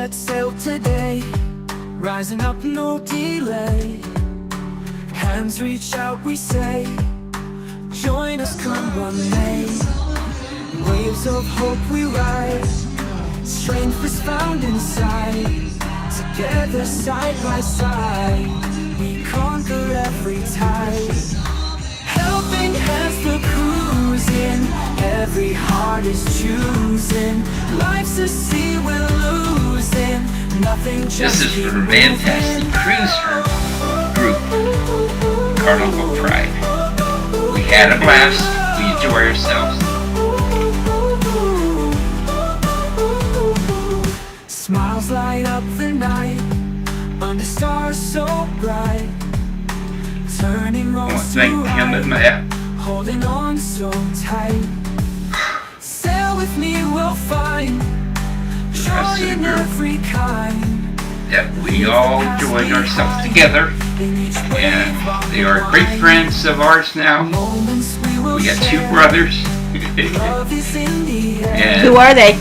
set sail today, rising up no delay. Hands reach out, we say, join us come what may. Waves of hope we ride, strength is found inside. Together side by side, we conquer every tide. Helping hands to cruising, every heart is choosing. Life's a sea we're losing, nothing just This is for Fantastic Cruiser Group, Carnival Pride. We had a blast, we enjoy ourselves. Smiles light up the night, under stars so bright. Turning I want to roads to thank him and Matt. holding on so tight. Sail with me, we'll find joy in every kind. That we all joined ourselves together, and they are great friends of ours now. We got two brothers. And Who are they?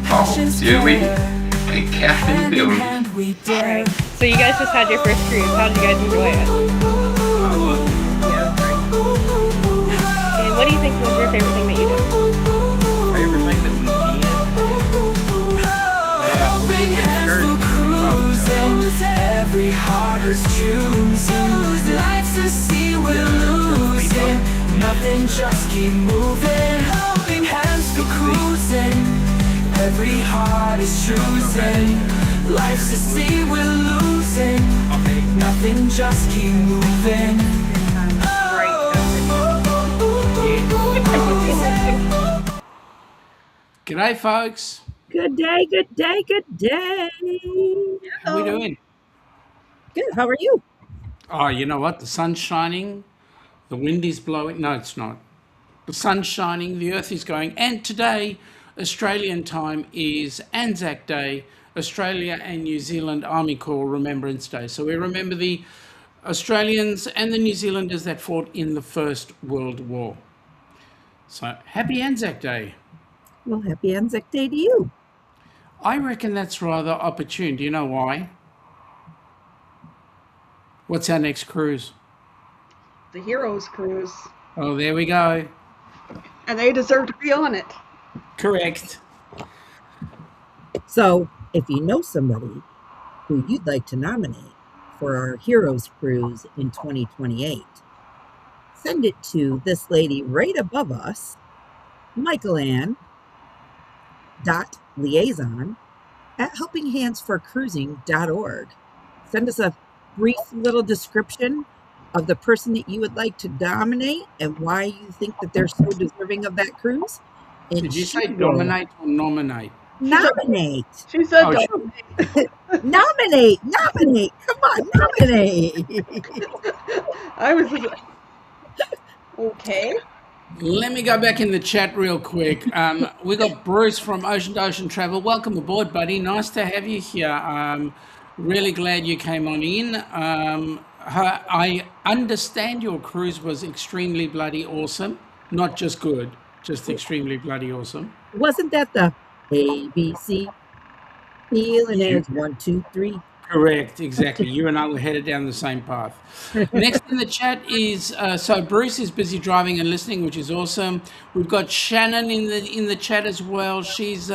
Paul, Dewey, and Captain Bill. Alright, so you guys just had your first cruise. How did you guys enjoy it? And what do you think was your favorite thing that you did? Favorite thing that we did? Every heart is choosing. Life's a sea we're losing. Nothing, just keep moving. Holding hands to cruising. Every heart is choosing. Life's a sea we're losing. Nothing, just keep moving. G'day, folks. Good day, good day, good day. How we doing? Good. How are you? Oh, you know what? The sun's shining. The wind is blowing. No, it's not. The sun's shining. The earth is going. And today, Australian time, is Anzac Day, Australia and New Zealand Army Corps Remembrance Day. So we remember the Australians and the New Zealanders that fought in the First World War. So happy Anzac Day. Well, happy Anzac Day to you. I reckon that's rather opportune. Do you know why? What's our next cruise? The Heroes Cruise, Oh, there we go. and they deserve to be on it. Correct. So, if you know somebody who you'd like to nominate for our Heroes Cruise in 2028, send it to this lady right above us, michaelann.liaison@helpinghandsforcruising.org. Send us a brief little description of the person that you would like to nominate and why you think that they're so deserving of that cruise. And Did you say she will dominate or nominate? nominate? She said, Oh, don't. Nominate! Come on, nominate! I was okay. Let me go back in the chat real quick. We got Bruce from Ocean to Ocean Travel. Welcome aboard, buddy. Nice to have you here. Really glad you came on in. I understand your cruise was extremely bloody awesome. Not just good, just extremely bloody awesome. Wasn't that the ABC? Feeling as 1, 2, 3. Correct, exactly. You and I were headed down the same path. Next in the chat is so Bruce is busy driving and listening, which is awesome. We've got Shannon in the chat as well. She's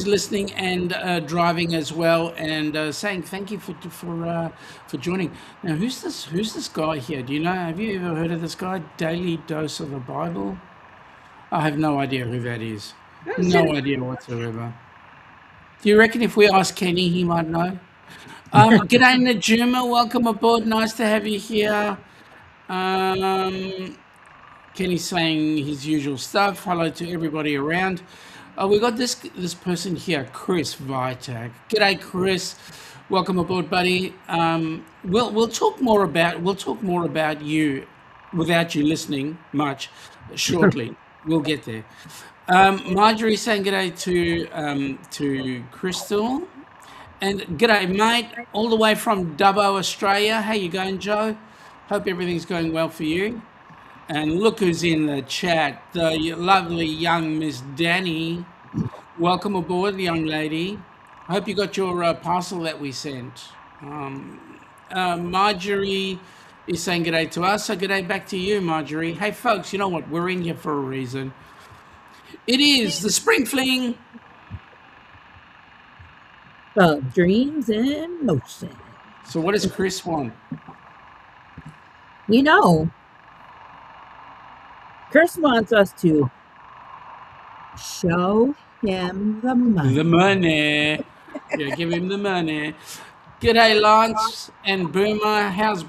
listening and driving as well, and saying thank you for joining. Now, who's this guy here? Do you know? Have you ever heard of this guy? Daily Dose of the Bible. I have no idea who that is. No idea whatsoever. Do you reckon if we ask Kenny, he might know? G'day, Najuma. Welcome aboard. Nice to have you here. Kenny's saying his usual stuff. Hello to everybody around. We got this person here, Chris Vitak. G'day, Chris. Welcome aboard, buddy. We'll talk more about you without you listening much shortly. We'll get there. Marjorie saying g'day to Crystal, and g'day, mate, all the way from Dubbo, Australia. How you going, Joe? Hope everything's going well for you. And look who's in the chat, the lovely young Miss Danny. Welcome aboard, young lady. I hope you got your parcel that we sent. Marjorie is saying good day to us, so good day back to you, Marjorie. Hey, folks, you know what? We're in here for a reason. It is the Spring Fling. Of dreams in motion. So, what does Chris want? You know, Chris wants us to show him the money. The money. Yeah, give him the money. G'day, Lance and Boomer. How's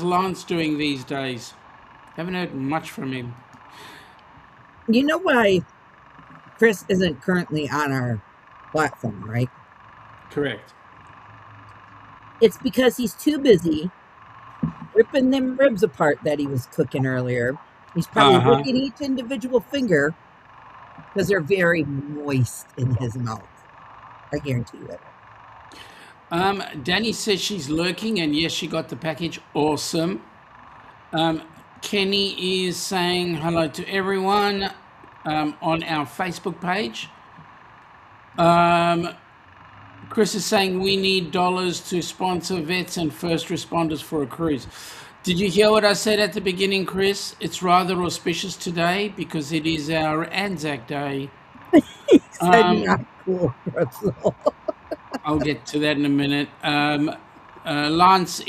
Lance doing these days? Haven't heard much from him. You know why Chris isn't currently on our platform, right? Correct. It's because he's too busy ripping them ribs apart that he was cooking earlier. He's probably licking each individual finger because they're very moist in his mouth. I guarantee you it. Danny says she's lurking, and yes, she got the package. Awesome. Kenny is saying hello to everyone on our Facebook page. Chris is saying we need dollars to sponsor vets and first responders for a cruise. Did you hear what I said at the beginning, Chris? It's rather auspicious today because it is our Anzac Day. He said not cool, Russell. I'll get to that in a minute. Lance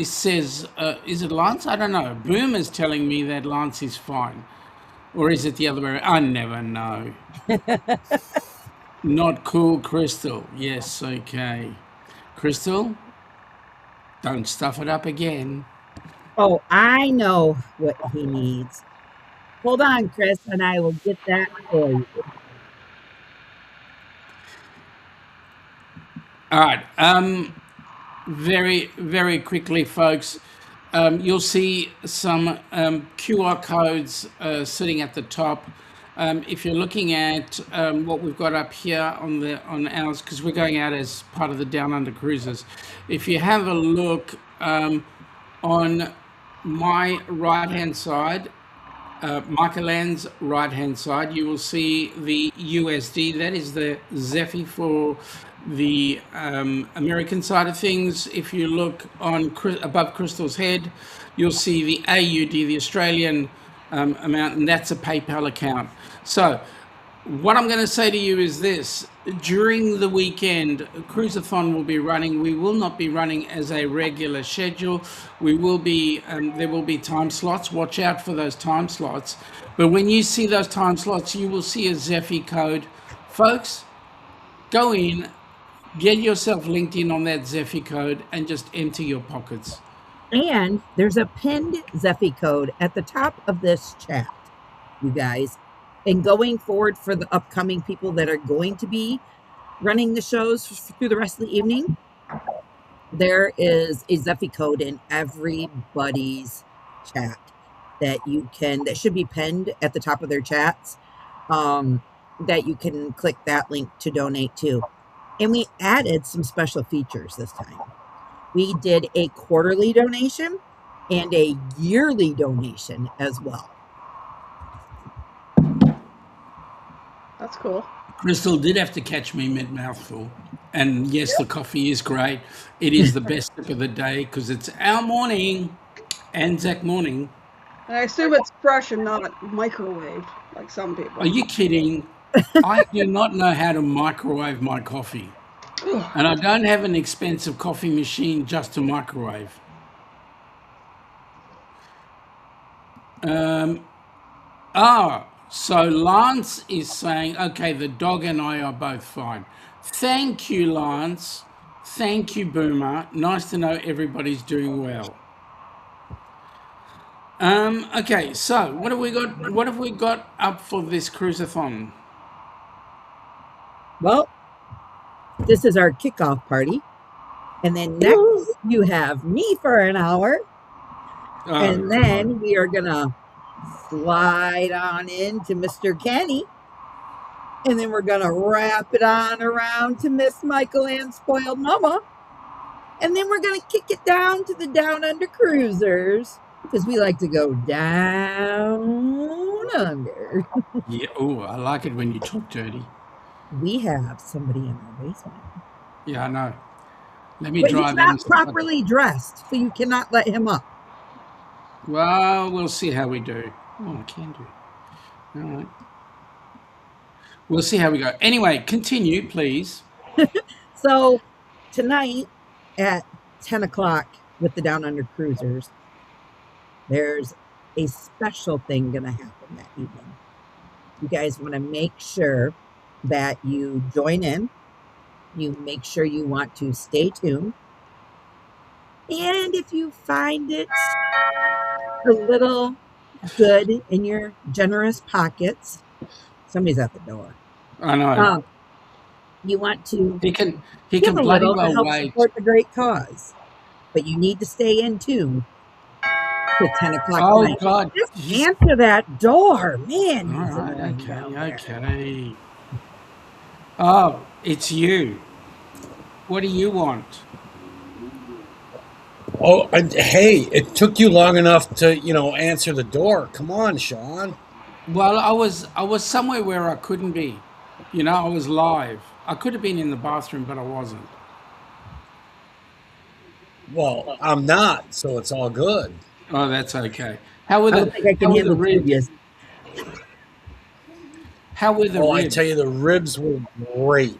says, is it Lance? I don't know. Boom is telling me that Lance is fine. Or is it the other way around? I never know. Not cool, Crystal. Yes, okay. Crystal, don't stuff it up again. Oh, I know what he needs. Hold on, Chris, and I will get that for you. All right. Very, very quickly, folks. You'll see some QR codes sitting at the top. If you're looking at what we've got up here on ours, because we're going out as part of the Down Under Cruises. If you have a look on my right-hand side, Michael Ann's right-hand side, you will see the USD. That is the Zephy for the American side of things. If you look on above Crystal's head, you'll see the AUD, the Australian amount, and that's a PayPal account. So what I'm going to say to you is this: during the weekend, Cruisathon will be running. We will not be running as a regular schedule. We will be, there will be time slots. Watch out for those time slots. But when you see those time slots, you will see a Zephy code. Folks, go in, get yourself linked in on that Zephy code, and just empty your pockets. And there's a pinned Zephy code at the top of this chat, you guys. And going forward for the upcoming people that are going to be running the shows through the rest of the evening, there is a Zephy code in everybody's chat that should be pinned at the top of their chats, that you can click that link to donate to. And we added some special features this time. We did a quarterly donation and a yearly donation as well. That's cool. Crystal did have to catch me mid-mouthful. And yes, the coffee is great. It is the best sip of the day because it's our morning, Anzac morning. And I assume it's fresh and not microwaved, like some people. Are you kidding? I do not know how to microwave my coffee. And I don't have an expensive coffee machine just to microwave. So Lance is saying, okay, the dog and I are both fine. Thank you, Lance. Thank you, Boomer. Nice to know everybody's doing well. Okay, so what have we got? What have we got up for this cruisathon? Well, this is our kickoff party. And then next you have me for an hour. And then we are going to slide on into Mr. Kenny. And then we're going to wrap it on around to Miss Michael Ann Spoiled Mama. And then we're going to kick it down to the Down Under Cruisers. Because we like to go down under. Yeah, oh, I like it when you talk dirty. we have somebody in our basement. Yeah, I know. Let me But he's drive not in. properly dressed, so you cannot let him up. Well, we'll see how we do. Oh, I can do. All right. We'll see how we go. Anyway, continue, please. So tonight at 10 o'clock with the Down Under Cruisers, there's a special thing going to happen that evening. You guys want to make sure that you join in. You make sure you want to stay tuned. And if you find it a little good in your generous pockets, somebody's at the door. I know. Um, you want to He give can a bloody little to well help wait. support the great cause. But you need to stay in tune to 10 o'clock Oh tonight. God. Just answer that door. Man, All he's right, annoying down there. okay. Oh, it's you. What do you want? Oh, hey, it took you long enough to, answer the door. Come on, Sean. Well, I was somewhere where I couldn't be. You know, I was live. I could have been in the bathroom, but I wasn't. Well, I'm not, so it's all good. Oh, that's okay. How were I don't think I can how were the handle two of you. ribs? How were the Oh, I tell ribs? you, the ribs were great.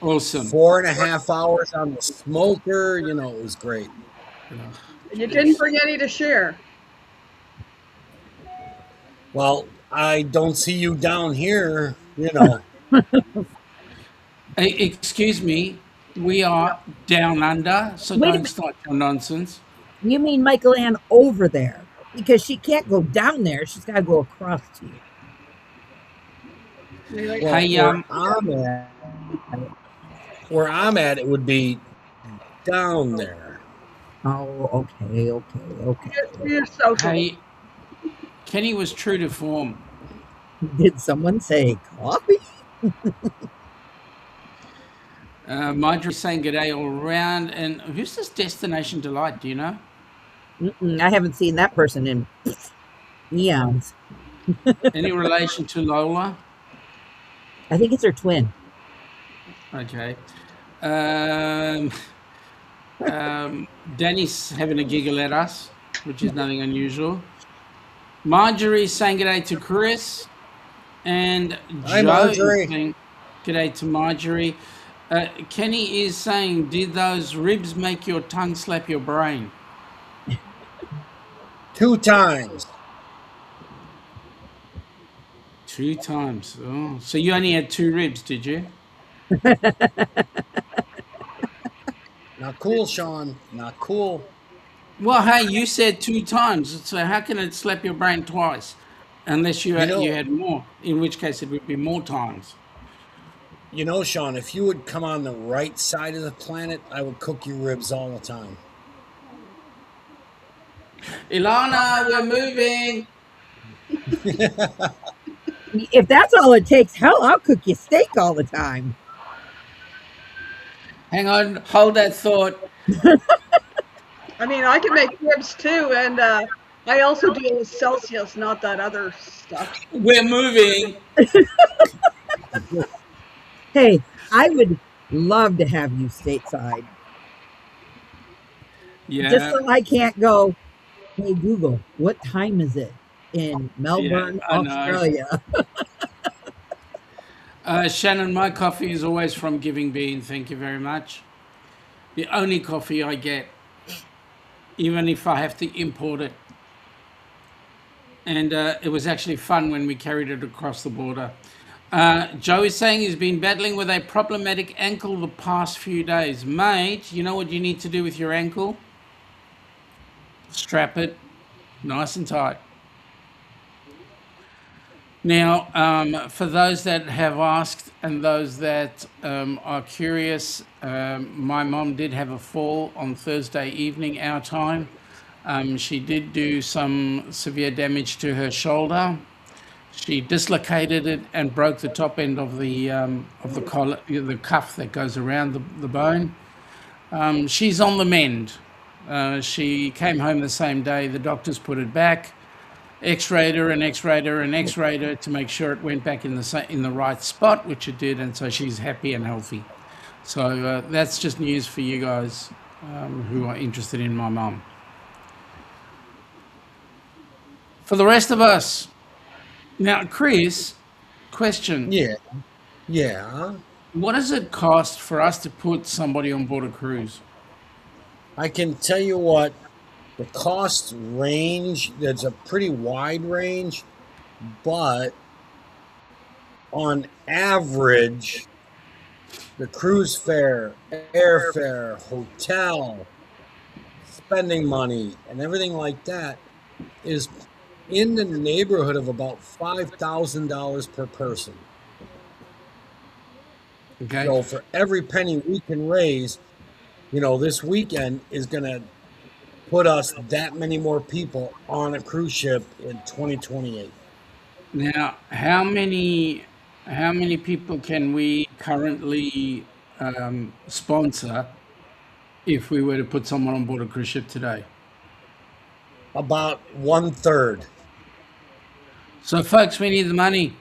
Awesome. 4.5 hours on the smoker, it was great. And you didn't bring any to share. Well, I don't see you down here, Excuse me. We are down under, so Wait a don't minute. start your nonsense. You mean Michael Ann over there? Because she can't go down there. She's got to go across to you. Well, Hey, where I'm at, it would be down there. Oh, okay. You're social. hey, Kenny was true to form. Did someone say coffee? Marjorie's saying good day all around. And who's this Destination Delight? Do you know? I haven't seen that person in eons. Any relation to Lola? I think it's her twin. Okay. Danny's having a giggle at us, which is nothing unusual. Marjorie's saying good day to Chris. And Hi, Joe Marjorie. is saying good day to Marjorie. Kenny is saying, did those ribs make your tongue slap your brain? 2 times. 2 times. Oh, so you only had 2 ribs, did you? Not cool, Sean. Not cool. Well, hey, you said 2 times. So how can it slap your brain twice? Unless you had more, in which case it would be more times. Sean, if you would come on the right side of the planet, I would cook your ribs all the time. Ilana, we're moving. If that's all it takes, hell, I'll cook you steak all the time. Hang on, hold that thought. I mean, I can make ribs too, and I also deal with Celsius, not that other stuff. We're moving. Hey, I would love to have you stateside. Yeah. Just so I can't go, hey, Google, what time is it in Melbourne, I know. Australia? Shannon, my coffee is always from Giving Bean. Thank you very much. The only coffee I get, even if I have to import it. And it was actually fun when we carried it across the border. Joe is saying he's been battling with a problematic ankle the past few days. Mate, you know what you need to do with your ankle? Strap it nice and tight. Now, for those that have asked and those that are curious, my mom did have a fall on Thursday evening, our time. She did do some severe damage to her shoulder. She dislocated it and broke the top end of the collar, the cuff that goes around the bone. She's on the mend. She came home the same day. The doctors put it back. X-rayed her and X-rayed her and X-rayed her to make sure it went back in the right spot, which it did, and so she's happy and healthy. So that's just news for you guys who are interested in my mum. For the rest of us, now, Chris, question. Yeah. What does it cost for us to put somebody on board a cruise? I can tell you what, the cost range, there's a pretty wide range, but on average, the cruise fare, airfare, hotel, spending money, and everything like that is in the neighborhood of about $5,000 per person. Okay. So for every penny we can raise, this weekend is going to put us that many more people on a cruise ship in 2028. Now, how many people can we currently sponsor if we were to put someone on board a cruise ship today? About 1/3. So, folks, we need the money.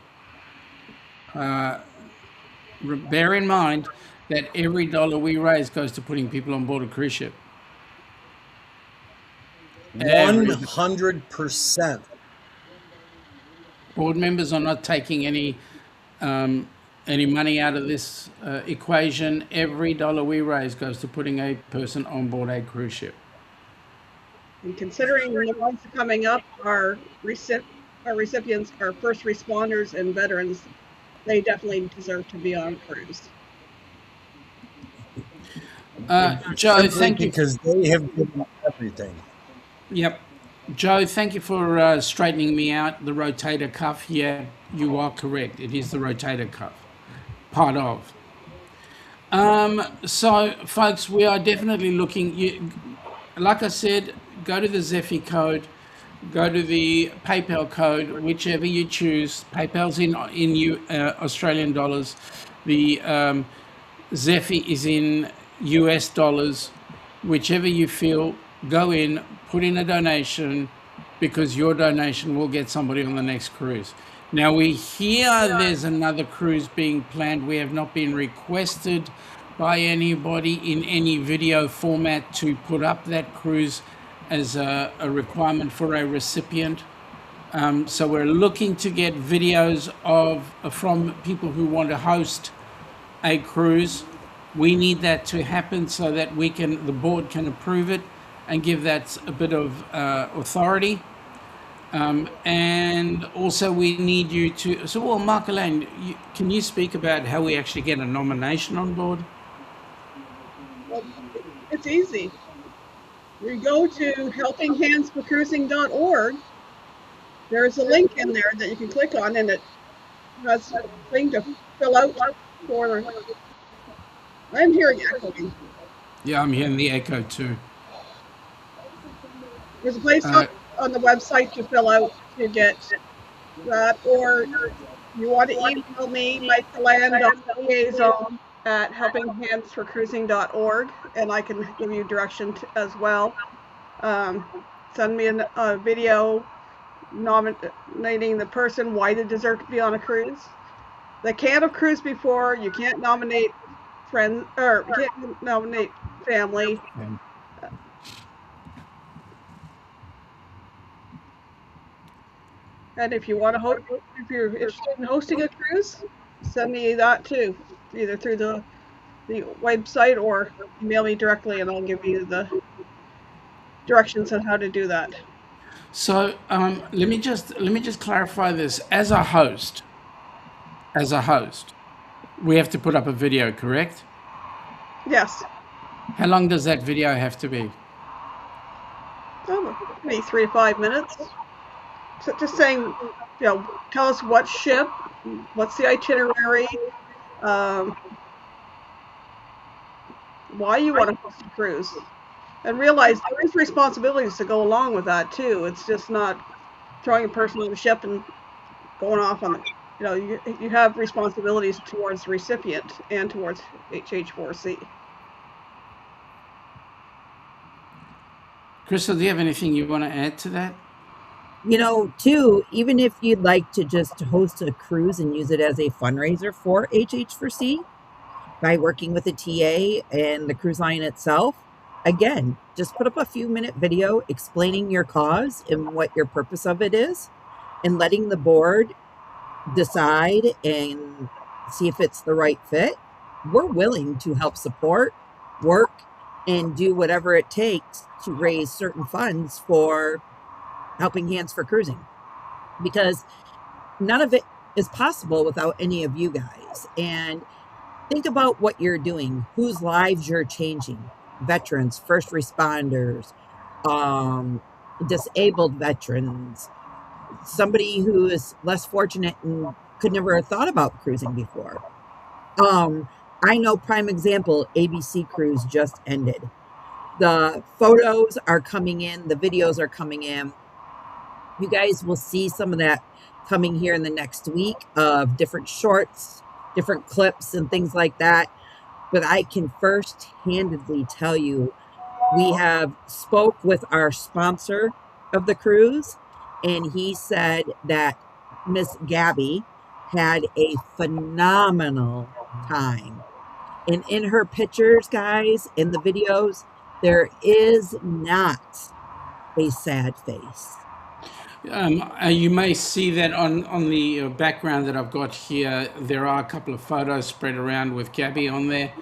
Bear in mind that every dollar we raise goes to putting people on board a cruise ship. 100%. Board members are not taking any money out of this equation. Every dollar we raise goes to putting a person on board a cruise ship. And considering the ones coming up are recipients are first responders and veterans, they definitely deserve to be on a cruise. Joe, thank you. Because they have given everything. Yep. Joe, thank you for straightening me out. The rotator cuff, yeah, you are correct. It is the rotator cuff, part of. So, folks, we are definitely looking. Like I said, go to the Zephy code, go to the PayPal code, whichever you choose. PayPal's in Australian dollars. The Zephy is in US dollars. Whichever you feel, go in, put in a donation, because your donation will get somebody on the next cruise. Now, we hear there's another cruise being planned. We have not been requested by anybody in any video format to put up that cruise as a requirement for a recipient. So we're looking to get videos from people who want to host a cruise. We need that to happen so that the board can approve it and give that a bit of authority. And also we need you to, Mark Elaine, can you speak about how we actually get a nomination on board? Well, it's easy. You go to helpinghandsforcruising.org. There's a link in there that you can click on, and it has a thing to fill out for. I'm hearing echoing. Yeah, I'm hearing the echo too. There's a place on the website to fill out to get that, or you want to email me, michaelan.liaison@helpinghandsforcruising.org, and I can give you direction as well. Send me a video nominating the person, why they deserve to be on a cruise. They can't have cruised before. You can't nominate friends, or you can't nominate family. And if you want to if you're interested in hosting a cruise, send me that too, either through the website or email me directly, and I'll give you the directions on how to do that. So let me just clarify this. As a host, we have to put up a video, correct? Yes. How long does that video have to be? Maybe 3 to 5 minutes. So just saying, tell us what ship, what's the itinerary, why you want to host a cruise, and realize there is responsibilities to go along with that too. It's just not throwing a person on the ship and going off on the, you have responsibilities towards the recipient and towards HH4C. Crystal, do you have anything you want to add to that? Too, even if you'd like to just host a cruise and use it as a fundraiser for HH4C by working with a TA and the cruise line itself, again, just put up a few-minute video explaining your cause and what your purpose of it is, and letting the board decide and see if it's the right fit. We're willing to help support, work, and do whatever it takes to raise certain funds for Helping Hands for Cruising, because none of it is possible without any of you guys. And think about what you're doing, whose lives you're changing: veterans, first responders, disabled veterans, somebody who is less fortunate and could never have thought about cruising before. I know, prime example, ABC Cruise just ended. The photos are coming in, the videos are coming in. You guys will see some of that coming here in the next week of different shorts, different clips, and things like that. But I can first-handedly tell you, we have spoke with our sponsor of the cruise, and he said that Miss Gabby had a phenomenal time. And in her pictures, guys, in the videos, there is not a sad face. You may see that on the background that I've got here. There are a couple of photos spread around with Gabby on there.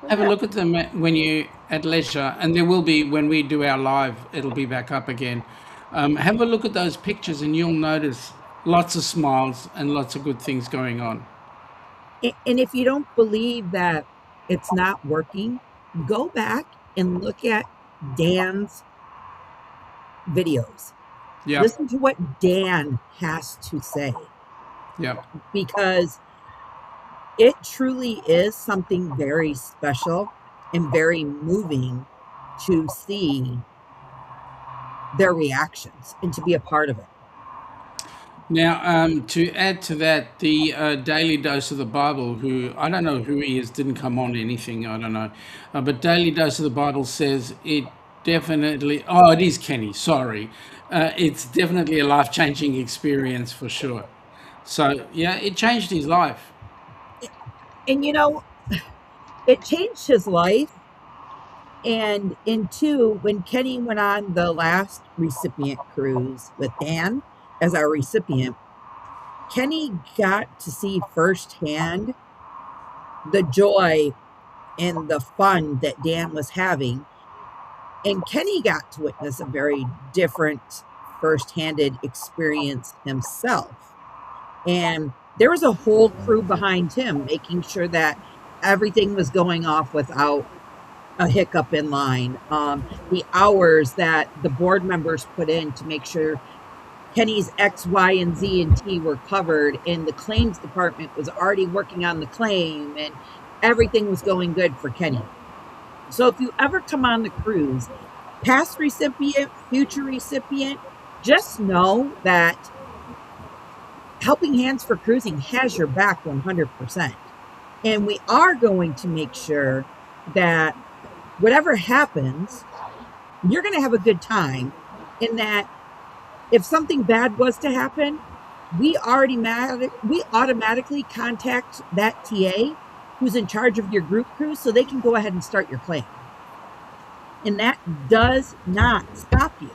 Have a look at them when you at leisure, and there will be, when we do our live, it'll be back up again. Have a look at those pictures, and you'll notice lots of smiles and lots of good things going on. And if you don't believe that it's not working, go back and look at Dan's videos. Yeah, Listen to what Dan has to say, yeah. because it truly is something very special and very moving to see their reactions and to be a part of it. Now, to add to that, the Daily Dose of the Bible, who I don't know who he is, didn't come on anything, I don't know. But Daily Dose of the Bible says it definitely, oh, it is Kenny, sorry. It's definitely a life changing experience for sure. So, yeah, it changed his life. And it changed his life. And in two, when Kenny went on the last recipient cruise with Dan as our recipient, Kenny got to see firsthand the joy and the fun that Dan was having. And Kenny got to witness a very different first-handed experience himself. And there was a whole crew behind him making sure that everything was going off without a hiccup in line. The hours that the board members put in to make sure Kenny's X, Y, and Z and T were covered, and the claims department was already working on the claim, and everything was going good for Kenny. So if you ever come on the cruise, past recipient, future recipient, just know that Helping Hands for Cruising has your back 100%. And we are going to make sure that whatever happens, you're going to have a good time, in that if something bad was to happen, we automatically contact that TA who's in charge of your group cruise, so they can go ahead and start your claim. And that does not stop you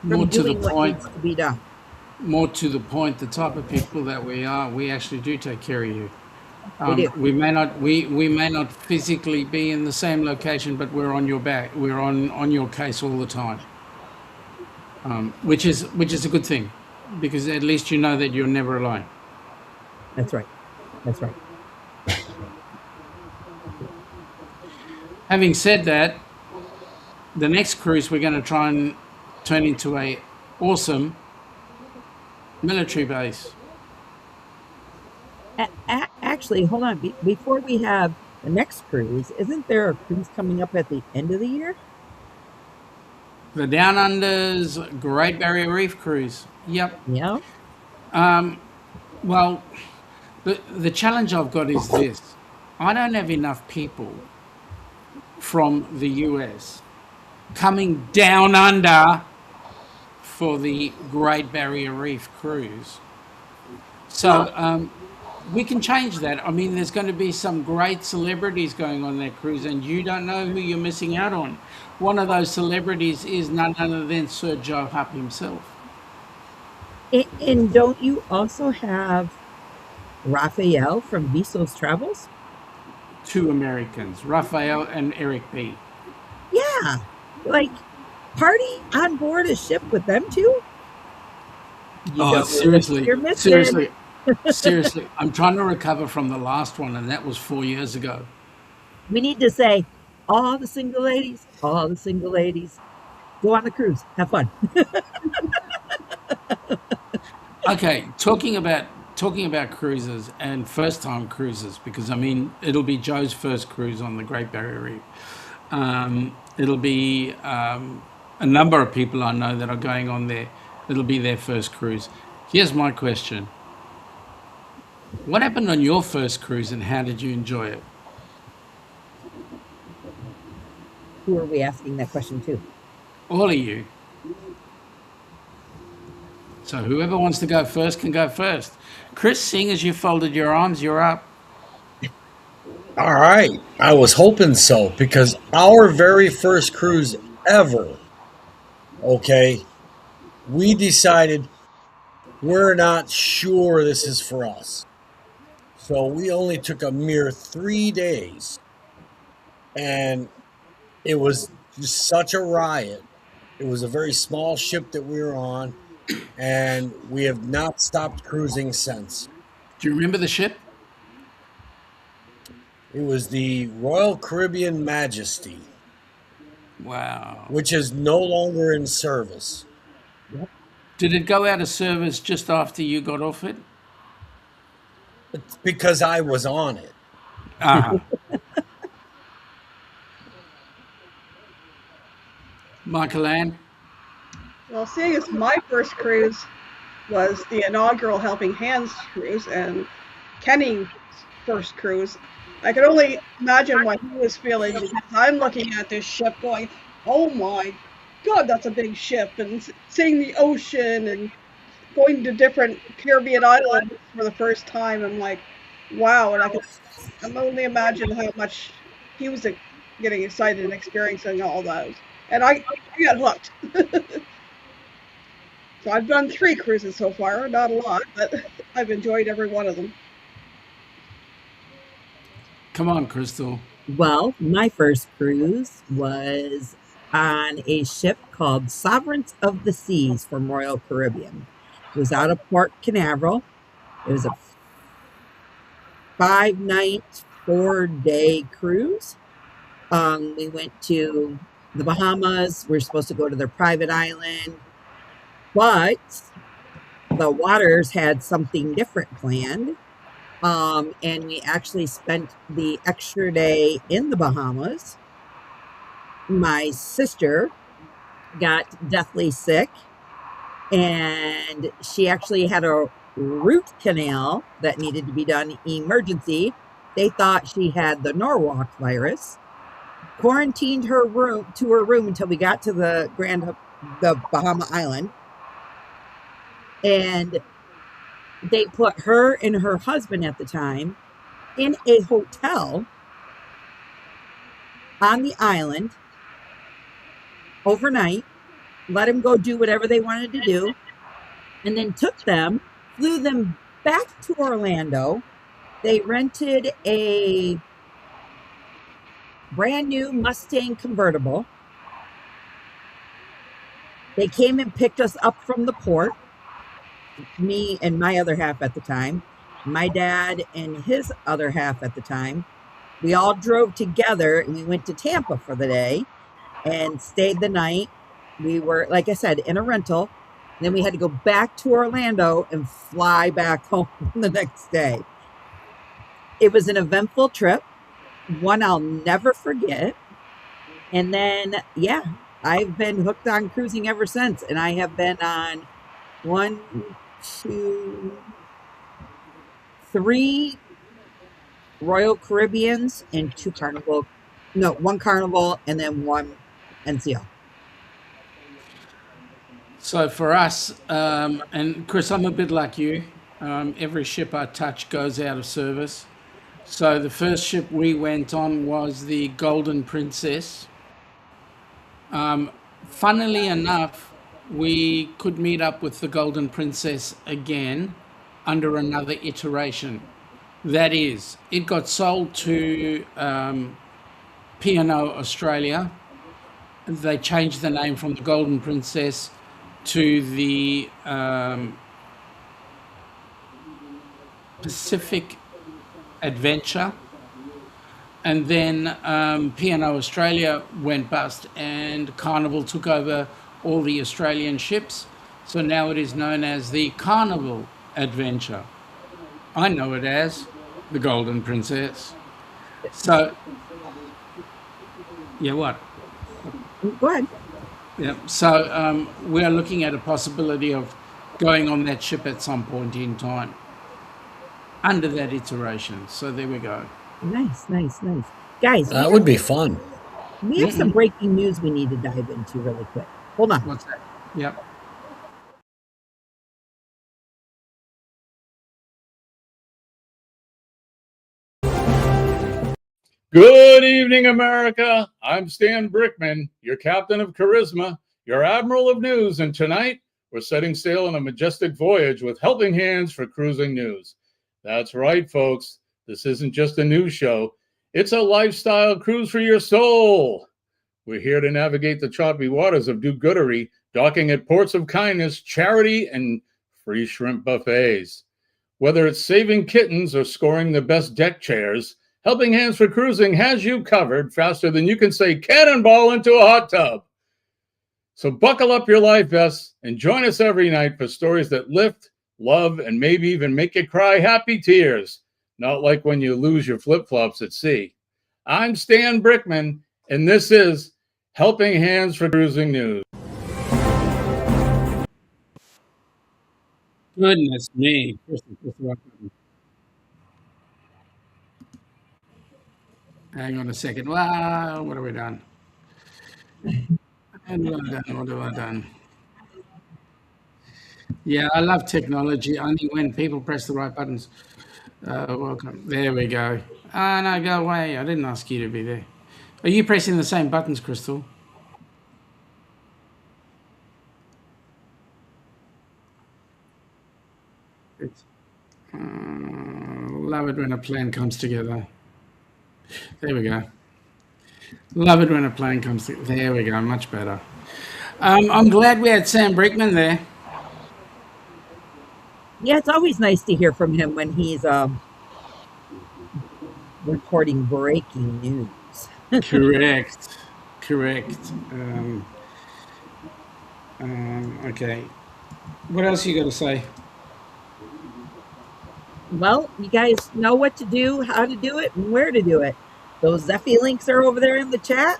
from doing what needs to be done. More to the point, the type of people that we are, we actually do take care of you. We do. We may not physically be in the same location, but we're on your back. We're on your case all the time, which is a good thing, because at least you know that you're never alone. That's right. That's right. Having said that, the next cruise we're going to try and turn into a awesome military base. Actually, hold on. Before we have the next cruise, isn't there a cruise coming up at the end of the year? The Down Under's Great Barrier Reef cruise. Yep. Yeah. Well, the challenge I've got is this. I don't have enough people from the US coming down under for the Great Barrier Reef cruise. So we can change that. I mean, there's going to be some great celebrities going on that cruise, and you don't know who you're missing out on. One of those celebrities is none other than Sir Joe Hupp himself. And don't you also have Raphael from Visos Travels? Two Americans, Raphael and Eric B. Yeah. Like, party on board a ship with them too? You Oh, don't seriously, you're missing. seriously, seriously. I'm trying to recover from the last one, and that was 4 years ago. We need to say, all the single ladies, go on the cruise, have fun. Okay, talking about cruises and first time cruises, because I mean it'll be Joe's first cruise on the Great Barrier Reef. It'll be a number of people I know that are going on there. It'll be their first cruise. Here's my question: what happened on your first cruise, and how did you enjoy it? Who are we asking that question to? All of you. So whoever wants to go first can go first. Chris, seeing as you folded your arms, you're up. All right. I was hoping so because our very first cruise ever, okay, we decided we're not sure this is for us. So we only took a mere 3 days and it was just such a riot. It was a very small ship that we were on, and we have not stopped cruising since. Do you remember the ship? It was the Royal Caribbean Majesty, Wow. which is no longer in service. Did it go out of service just after you got off it? It's because I was on it. Ah. Michael Ann? Well, seeing as my first cruise was the inaugural Helping Hands cruise and Kenny's first cruise, I could only imagine what he was feeling because I'm looking at this ship going, oh my God, that's a big ship, and seeing the ocean and going to different Caribbean islands for the first time. I'm like, wow, and I can only imagine how much he was getting excited and experiencing all those. And I got hooked. So I've done 3 cruises so far, not a lot, but I've enjoyed every one of them. Come on, Crystal. Well, my first cruise was on a ship called Sovereigns of the Seas from Royal Caribbean. It was out of Port Canaveral. It was a 5-night, 4-day cruise. We went to the Bahamas. We were supposed to go to their private island, but the waters had something different planned. And we actually spent the extra day in the Bahamas. My sister got deathly sick, and she actually had a root canal that needed to be done emergency. They thought she had the Norwalk virus. Quarantined her room until we got to the Bahama Island, and they put her and her husband at the time in a hotel on the island overnight, let them go do whatever they wanted to do, and then flew them back to Orlando. They rented a brand new Mustang convertible. They came and picked us up from the port, me and my other half at the time, my dad and his other half at the time. We all drove together and we went to Tampa for the day and stayed the night. We were, like I said, in a rental. Then we had to go back to Orlando and fly back home the next day. It was an eventful trip, one I'll never forget. And then, yeah, I've been hooked on cruising ever since. And I have been on 1, 2, 3 Royal Caribbeans and 2 Carnival. No, 1 Carnival and then 1 NCL. So for us, and Chris, I'm a bit like you. Every ship I touch goes out of service. So the first ship we went on was the Golden Princess. Funnily enough, we could meet up with the Golden Princess again under another iteration. That is, it got sold to P&O Australia. They changed the name from the Golden Princess to the Pacific Adventure. And then P&O Australia went bust and Carnival took over all the Australian ships. So now it is known as the Carnival Adventure. I know it as the Golden Princess. So, yeah, what? Go ahead. Yeah. So we are looking at a possibility of going on that ship at some point in time under that iteration. So there we go. Nice, nice, nice. Guys, That would be fun. we have some breaking news we need to dive into really quick. Hold on. What's that? Yep. Good evening, America. I'm Stan Brickman, your captain of charisma, your admiral of news, and tonight we're setting sail on a majestic voyage with helping hands for cruising news. That's right, folks. This isn't just a news show. It's a lifestyle cruise for your soul. We're here to navigate the choppy waters of do-goodery, docking at ports of kindness, charity, and free shrimp buffets. Whether it's saving kittens or scoring the best deck chairs, Helping Hands for Cruising has you covered faster than you can say cannonball into a hot tub. So buckle up your life vests and join us every night for stories that lift, love, and maybe even make you cry happy tears. Not like when you lose your flip-flops at sea. I'm Stan Brickman, and this is Helping Hands for Cruising News. Goodness me. Hang on a second. Wow, what have we done? What have I done? Yeah, I love technology only when people press the right buttons. Welcome. There we go. Ah, no, go away. I didn't ask you to be there. Are you pressing the same buttons, Crystal? It's, love it when a plan comes together. There we go. Love it when a plan comes together. There we go. Much better. I'm glad we had Sam Brickman there. Yeah, it's always nice to hear from him when he's reporting breaking news. Correct. Okay. What else you got to say? Well, you guys know what to do, how to do it, and where to do it. Those Zeffy links are over there in the chat.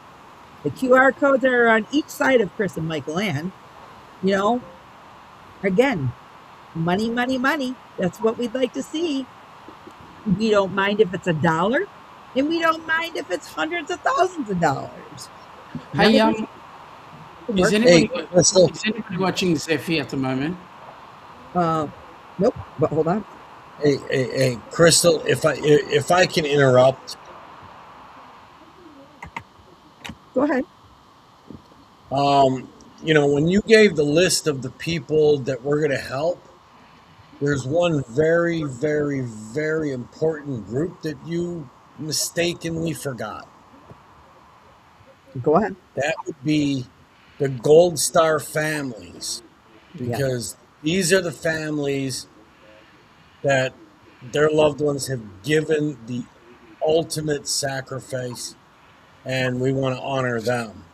The QR codes are on each side of Chris and Michael Ann. You know, again, money, money, money. That's what we'd like to see. We don't mind if it's $1, and we don't mind if it's hundreds of thousands of dollars. Hey, is anybody watching Zeffy at the moment? Nope. But hold on. Hey, Crystal, if I can interrupt. Go ahead. When you gave the list of the people that we're going to help, there's one very, very, very important group that you mistakenly forgot. Go ahead. That would be the Gold Star families, because these are the families that their loved ones have given the ultimate sacrifice, and we want to honor them.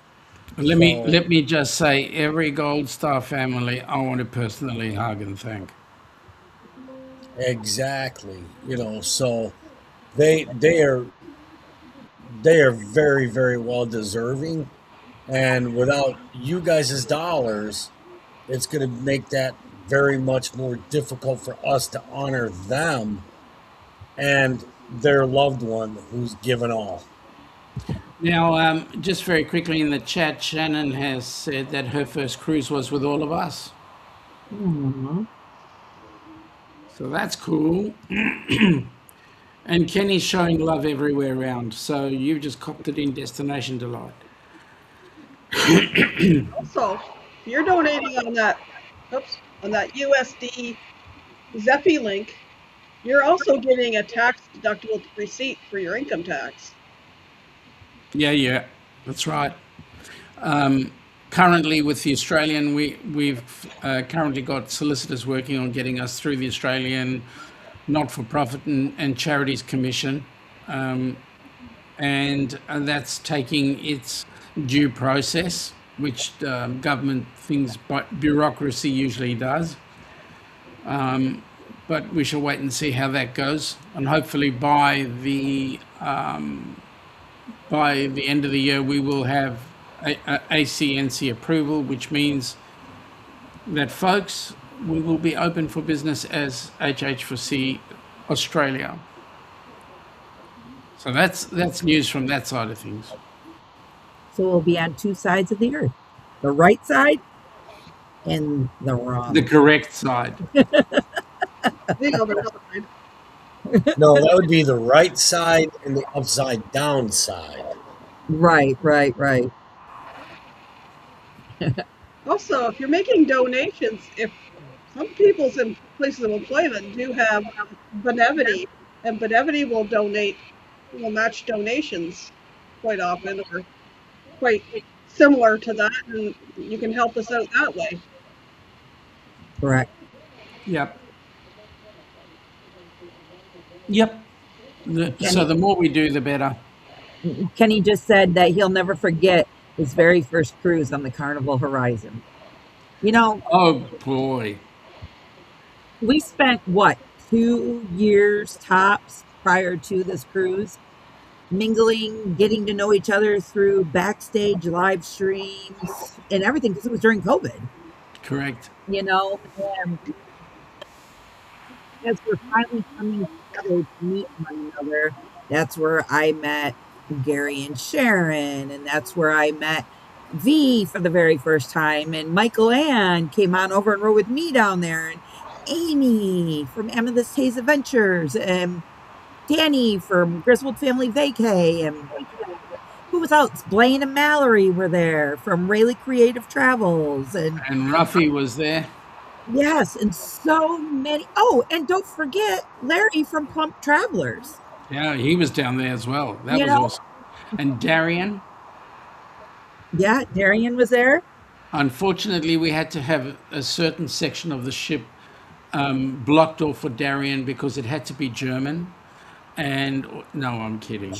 Let me just say, every Gold Star family, I want to personally hug and thank. Exactly. So they are very, very well deserving, and without you guys' dollars, it's going to make that very much more difficult for us to honor them and their loved one who's given all. Now, just very quickly in the chat, Shannon has said that her first cruise was with all of us. Aw. So that's cool. And Kenny's showing love everywhere around. So you've just copped it in Destination Delight. Also, if you're donating on that USD Zephy link, you're also getting a tax deductible receipt for your income tax. Yeah, that's right. Currently, with the Australian, we've currently got solicitors working on getting us through the Australian Not-for-Profit and Charities Commission, and that's taking its due process, which government things, but bureaucracy usually does. But we shall wait and see how that goes, and hopefully by the end of the year we will have ACNC approval, which means that, folks, we will be open for business as HH4C Australia. So that's news from that side of things. So we'll be on two sides of the earth, the right side and the wrong. The correct side. The other side. No, that would be the right side and the upside down side. Right. Also, if you're making donations, if some people's in places of employment do have Benevity, and Benevity will match donations quite often, or quite similar to that, and you can help us out that way. Correct. Yep. So the more we do, the better. Kenny just said that he'll never forget his very first cruise on the Carnival Horizon. You know, Oh boy. we spent what, 2 years tops prior to this cruise, mingling, getting to know each other through backstage live streams and everything, because it was during COVID. Correct. You know, and as we're finally coming together to meet one another, that's where I met Gary and Sharon, and that's where I met V for the very first time, and Michael Ann came on over and rode with me down there, and Amy from Amethyst Haze Adventures, and Danny from Griswold Family Vacay, and who was else? Blaine and Mallory were there from Rayleigh Creative Travels, and Ruffy was there. yes, and so many. Oh, and don't forget Larry from Plump Travelers. Yeah, he was down there as well. That You was know- awesome. And Darian. Yeah, Darian was there. Unfortunately, we had to have a certain section of the ship blocked off for Darian because it had to be German. And no, I'm kidding.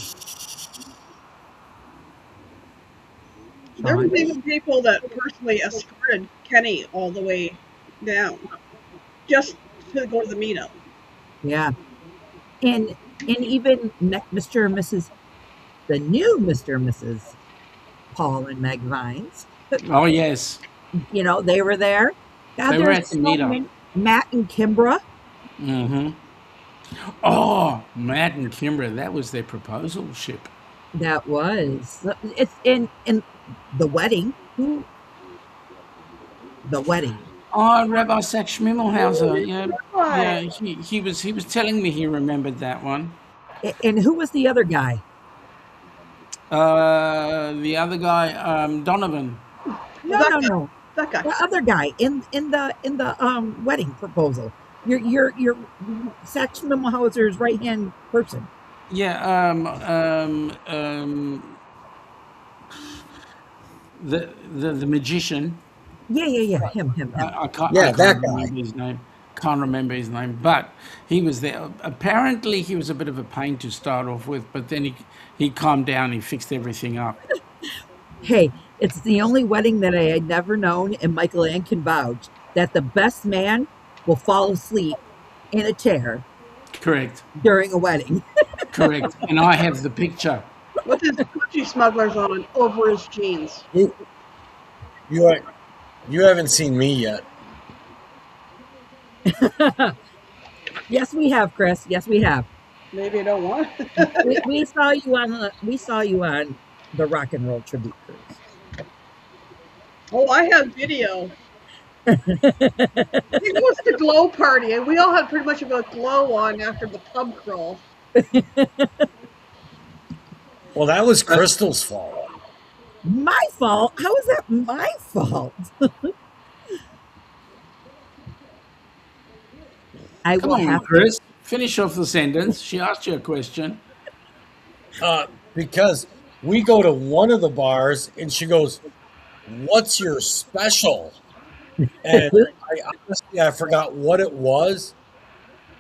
There were even people that personally escorted Kenny all the way down, just to go to the meetup. Yeah, and even Mr. and Mrs. the new Mr. and Mrs. Paul and Meg Vines. Oh yes, You know, they were there. God, They were there's at the so meetup. many- Matt and Kimbra. Mm-hmm. Oh, Matt and Kimbra, that was their proposal ship. That was it's in the wedding. Who? The wedding. Oh, Rabbi Sach Schmimmelhauser. Yeah, Right. yeah. He was telling me he remembered that one. And who was the other guy? The other guy, Donovan. No. That guy. The other guy in the wedding proposal. Your Sach Schmimmelhauser's right hand person. Yeah. The magician. Yeah. Him. I can't. Yeah, I that can't guy. remember his name. Can't remember his name, but he was there. Apparently, he was a bit of a pain to start off with, but then he calmed down. He fixed everything up. Hey, it's the only wedding that I had never known, and Michael Ann can vouch that the best man will fall asleep in a chair Correct. during a wedding. Correct. And I have the picture. With his Gucci smugglers on over his jeans. You haven't seen me yet. Yes, we have, Chris. Yes, we have. Maybe I don't want it. We saw you on the rock and roll tribute cruise. Oh, I have video. I think it was the glow party, and we all had pretty much of a glow on after the pub crawl. Well, that was Crystal's fault. My fault? How is that my fault? I Come will on, have Chris. Finish off the sentence. She asked you a question. Because we go to one of the bars and she goes, "What's your special?" And I forgot what it was,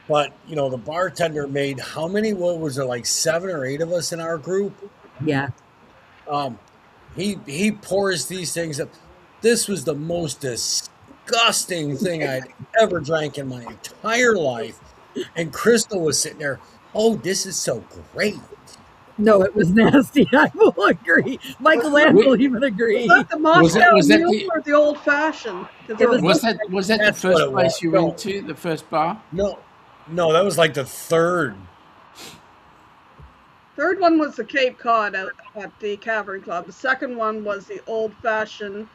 but the bartender made how many? What was there, like 7 or 8 of us in our group? Yeah. He pours these things up. This was the most disgusting thing I'd ever drank in my entire life. And Crystal was sitting there, "Oh, this is so great." No, it was nasty. I will agree. Michael Ann will even agree. Was that the Moscow was that Mule or the old fashioned? Was that the That's first what it place was. you No. went to? The first bar? No, that was like the third. Third one was the Cape Cod at the Cavern Club. The second one was the old fashioned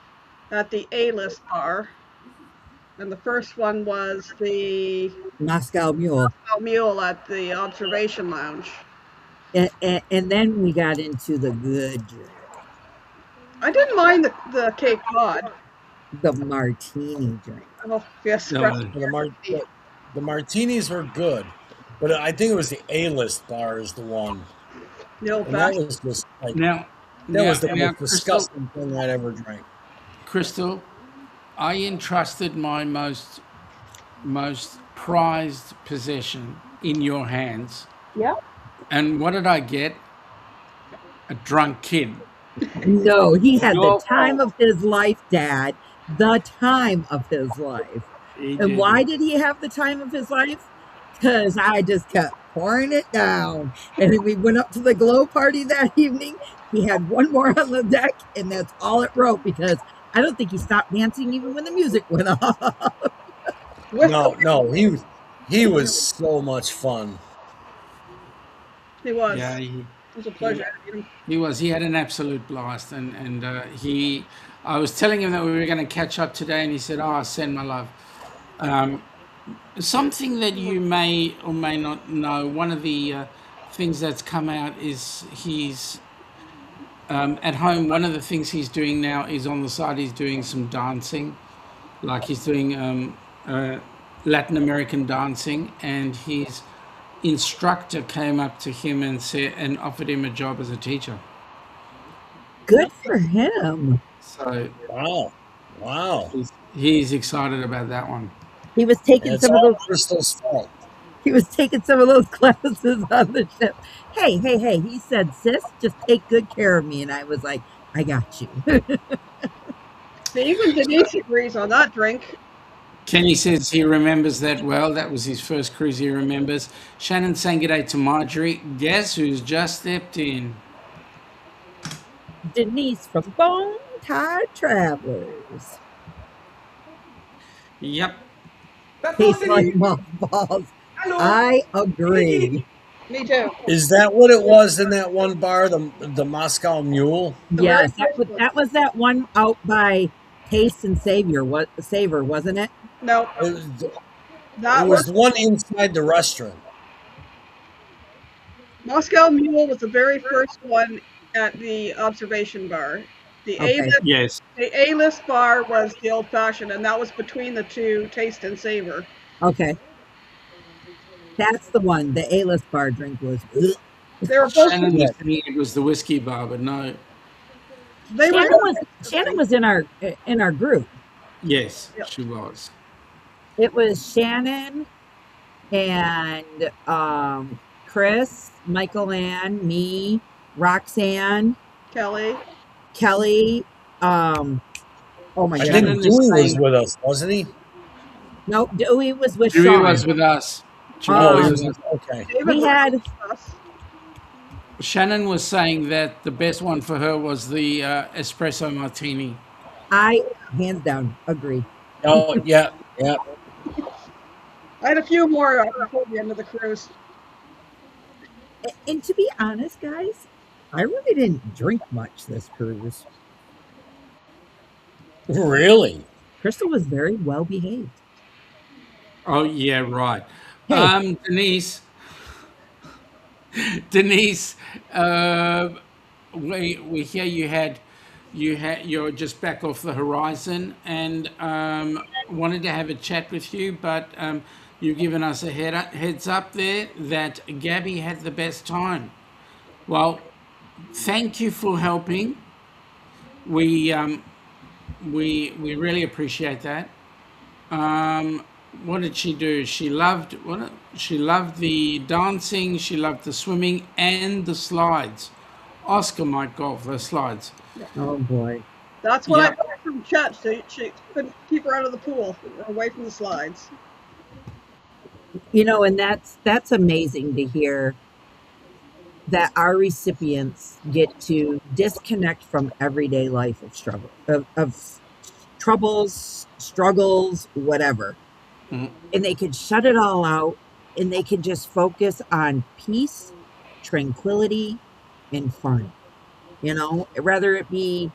at the A-list bar. And the first one was the Moscow Mule. Mule at the Observation Lounge. And then we got into the good drink, I didn't mind the Cape Cod. the martini drink. Oh, yes. No. The martinis were good, but I think it was the A-list bar is the one. The old And that fashioned. was just like Now, that was the now, most disgusting thing I'd ever drank. Crystal, I entrusted my most prized possession in your hands. Yeah. And what did I get? A drunk kid. No, he had Your the time fault. of his life, Dad. The time of his life. And why did he have the time of his life? Because I just kept pouring it down. And then we went up to the glow party that evening. He had one more on the deck, and that's all it wrote because I don't think he stopped dancing even when the music went off. No, he was so much fun. He was. Yeah, It was a pleasure. he was. He had an absolute blast, and I was telling him that we were going to catch up today, and he said, "Oh, send my love." Something that you may or may not know. One of the things that's come out is he's at home. One of the things he's doing now is on the side. He's doing some dancing, like he's doing Latin American dancing, and his instructor came up to him and offered him a job as a teacher. Good for him. So Wow. he's excited about that one. He was taking It's some of all those. Crystal's fault. He was taking some of those classes on the ship. Hey. He said, "Sis, just take good care of me." And I was like, "I got you." Even Denise agrees on that drink. Kenny says he remembers that well. That was his first cruise he remembers. Shannon saying good day to Marjorie. Guess who's just stepped in? Denise from Bone Tide Travelers. Yep. Tastes like mothballs. I agree. Me too. Is that what it was in that one bar, the Moscow Mule? Yes, that was that one out by Taste and Savor, wasn't it? No, It that was was the one inside the restaurant. Moscow Mule was the very first one at the observation bar. The Okay. A-list, Yes. the A-list bar was the old fashioned, and that was between the two, Taste and Savor. Okay. That's the one. The A-list bar drink was. Ugh. They were both. Shannon was thinking it was the whiskey bar, but no. They were. Shannon was in our group. Yes, Yep. she was. It was Shannon and Chris, Michael Ann, me, Roxanne, Kelly. Kelly. Oh my I God. think Shannon is Dewey was saying- with us, wasn't he? No, Dewey was with Dewey Sean. was with us. Oh, he Um, was okay. David We was had with us. Shannon was saying that the best one for her was the espresso martini. hands down agree. Oh, yeah. I had a few more before the end of the cruise. And to be honest, guys, I really didn't drink much this cruise. Really? Crystal was very well behaved. Oh yeah, right. Hey, Denise, Denise, uh, we hear you're just back off the horizon, and wanted to have a chat with you, but you've given us a heads up there that Gabby had the best time. Well, thank you for helping. We we really appreciate that. Um, what did she do? She loved the dancing, she loved the swimming and the slides. Oscar might golf the slides. oh boy. That's what I Yep. heard from Chet. She couldn't keep her out of the pool or away from the slides. And that's amazing to hear that our recipients get to disconnect from everyday life of struggle of troubles, struggles, whatever. Mm. And they could shut it all out and they can just focus on peace, tranquility, and fun. Rather it be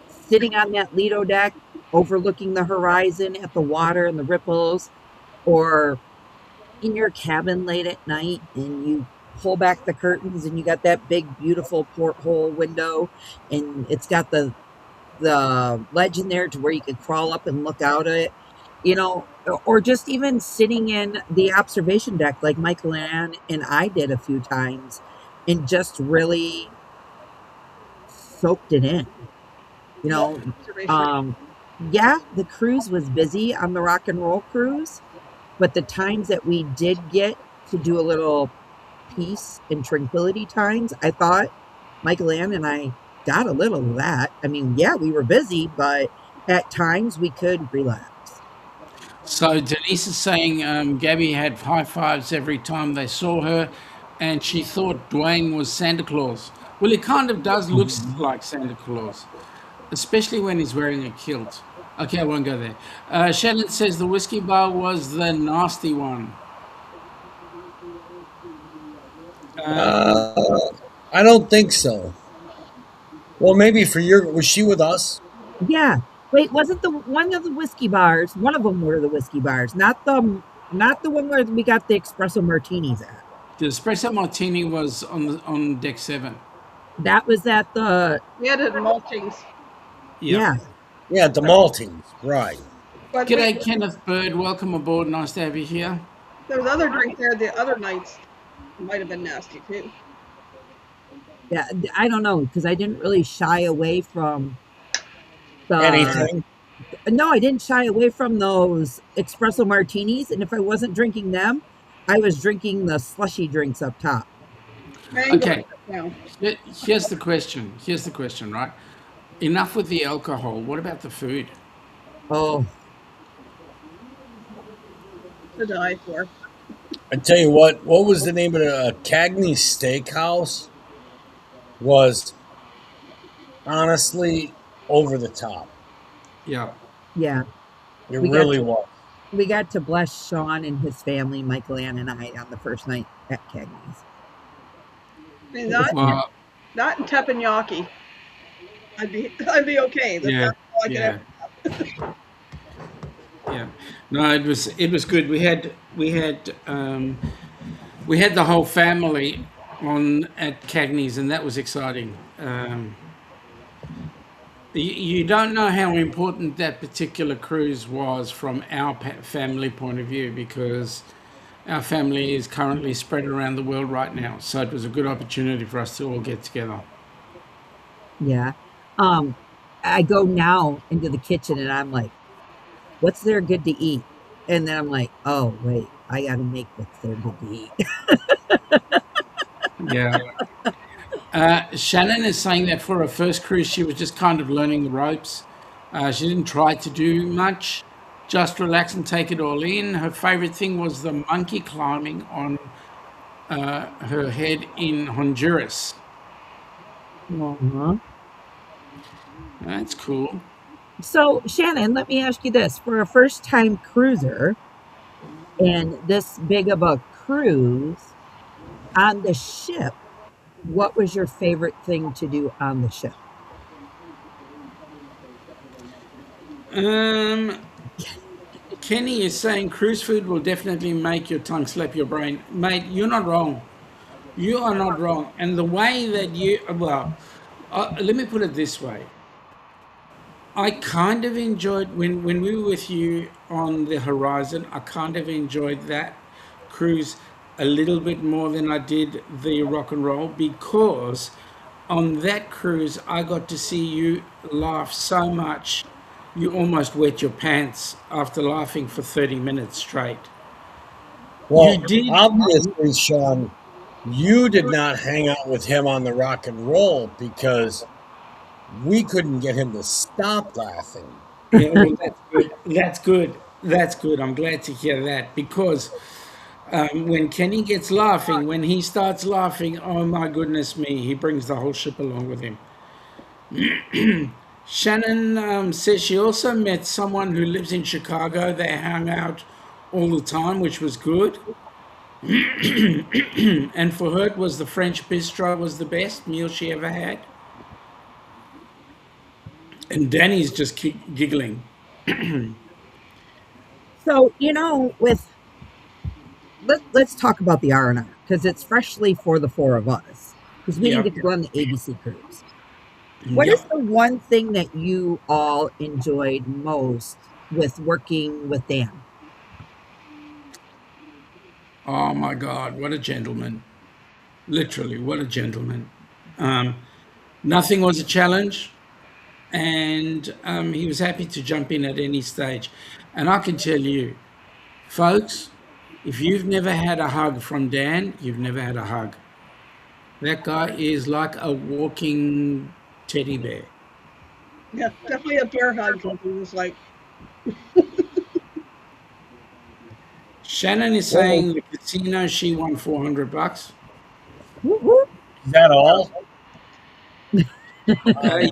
sitting on that Lido deck overlooking the horizon at the water and the ripples, or in your cabin late at night and you pull back the curtains and you got that big beautiful porthole window and it's got the ledge in there to where you could crawl up and look out at it, or just even sitting in the observation deck like Michael and I did a few times and just really soaked it in. you Love know observation. yeah, the cruise was busy on the rock and roll cruise, but the times that we did get to do a little peace and tranquility times, I thought Michael Ann and I got a little of that. I mean, yeah, we were busy, but at times we could relax. So Denise is saying Gabby had high fives every time they saw her, and she thought Dwayne was Santa Claus. Well, he kind of does look like Santa Claus, especially when he's wearing a kilt. Okay, I won't go there. Shannon says the whiskey bar was the nasty one. Uh, I don't think so. Well, maybe for your, was she with us? Yeah. Wait, wasn't the one of the whiskey bars? One of them were the whiskey bars, not the one where we got the espresso martinis at. The espresso martini was on deck 7. That was at the We had it in Maltings, Yeah. yeah. Yeah, the Maltings, right. but G'day, Kenneth Bird. Welcome aboard. Nice to have you here. there was other drink there the other nights. Might have been nasty too. Yeah, I don't know because I didn't really shy away from the. Anything? No, I didn't shy away from those espresso martinis, and if I wasn't drinking them, I was drinking the slushy drinks up top. Mango Okay. now. Here's the question. Here's the question, right? Enough with the alcohol. What about the food? Oh, To die for. I tell you what was the name of the Cagney Steakhouse? Was honestly over the top. Yeah. yeah. It We got really to- was. We got to bless Sean and his family, Michael Ann and I, on the first night at Cagney's. I mean, that Well, and teppanyaki. I'd be okay. yeah. That's all I could Yeah. have. Yeah. No, it was good. We had the whole family on at Cagney's, and that was exciting. You don't know how important that particular cruise was from our family point of view, because our family is currently spread around the world right now. So it was a good opportunity for us to all get together. Yeah. I go now into the kitchen and I'm like, what's there good to eat? And then I'm like, oh, wait, I got to make what's there good to eat. Yeah. Shannon is saying that for her first cruise, she was just kind of learning the ropes. She didn't try to do much, just relax and take it all in. Her favorite thing was the monkey climbing on her head in Honduras. Uh-huh. That's cool. So, Shannon, let me ask you this. For a first time cruiser and this big of a cruise on the ship, what was your favorite thing to do on the ship? Um, Kenny is saying cruise food will definitely make your tongue slap your brain. Mate, you're not wrong. You are not wrong. And the way that let me put it this way. I kind of enjoyed when we were with you on the Horizon. I kind of enjoyed that cruise a little bit more than I did the rock and roll, because on that cruise I got to see you laugh so much you almost wet your pants after laughing for 30 minutes straight. Well, You did. obviously, Sean, you did not hang out with him on the rock and roll because we couldn't get him to stop laughing. Yeah, well, that's good. That's good. That's good. I'm glad to hear that, because when Kenny gets laughing, when he starts laughing, oh my goodness me, he brings the whole ship along with him. Shannon says she also met someone who lives in Chicago. They hung out all the time, which was good. And for her, it was the French bistro was the best meal she ever had. And Danny's just keep giggling. So, with let's talk about the R&R because it's freshly for the four of us because we didn't Yeah, get to go on the ABC cruise. What yeah. is the one thing that you all enjoyed most with working with Dan? Oh my God, what a gentleman! Literally, what a gentleman. Um, Nothing was a challenge, and he was happy to jump in at any stage. And I can tell you, folks, if you've never had a hug from Dan, you've never had a hug. That guy is like a walking teddy bear. Yeah, definitely a bear hug. It was like, Shannon is Well, saying the casino she won $400. Whoop, whoop. is that all?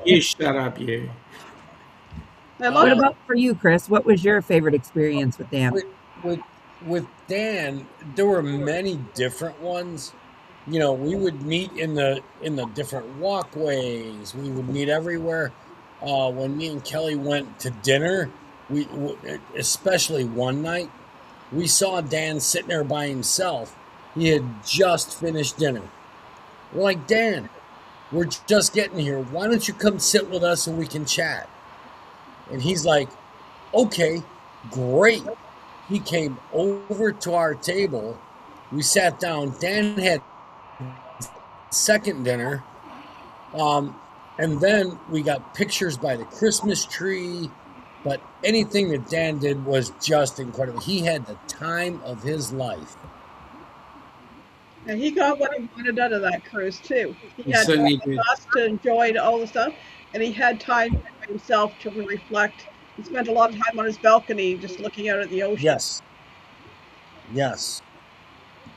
You shut up, you. I love What Uh, about for you, Chris? What was your favorite experience with Dan? with with Dan, there were many different ones. You know, we would meet in the different walkways. We would meet everywhere. When me and Kelly went to dinner, especially one night, we saw Dan sitting there by himself. He had just finished dinner. We're like, Dan, we're just getting here. Why don't you come sit with us and we can chat? And he's like, okay, great. He came over to our table. We sat down. Dan had second dinner. And then we got pictures by the Christmas tree. But anything that Dan did was just incredible. He had the time of his life. and he got what he wanted out of that cruise too. He He had certainly time did. with us to enjoy all the stuff, and he had time for himself to reflect. He spent a lot of time on his balcony just looking out at the ocean. Yes. Yes.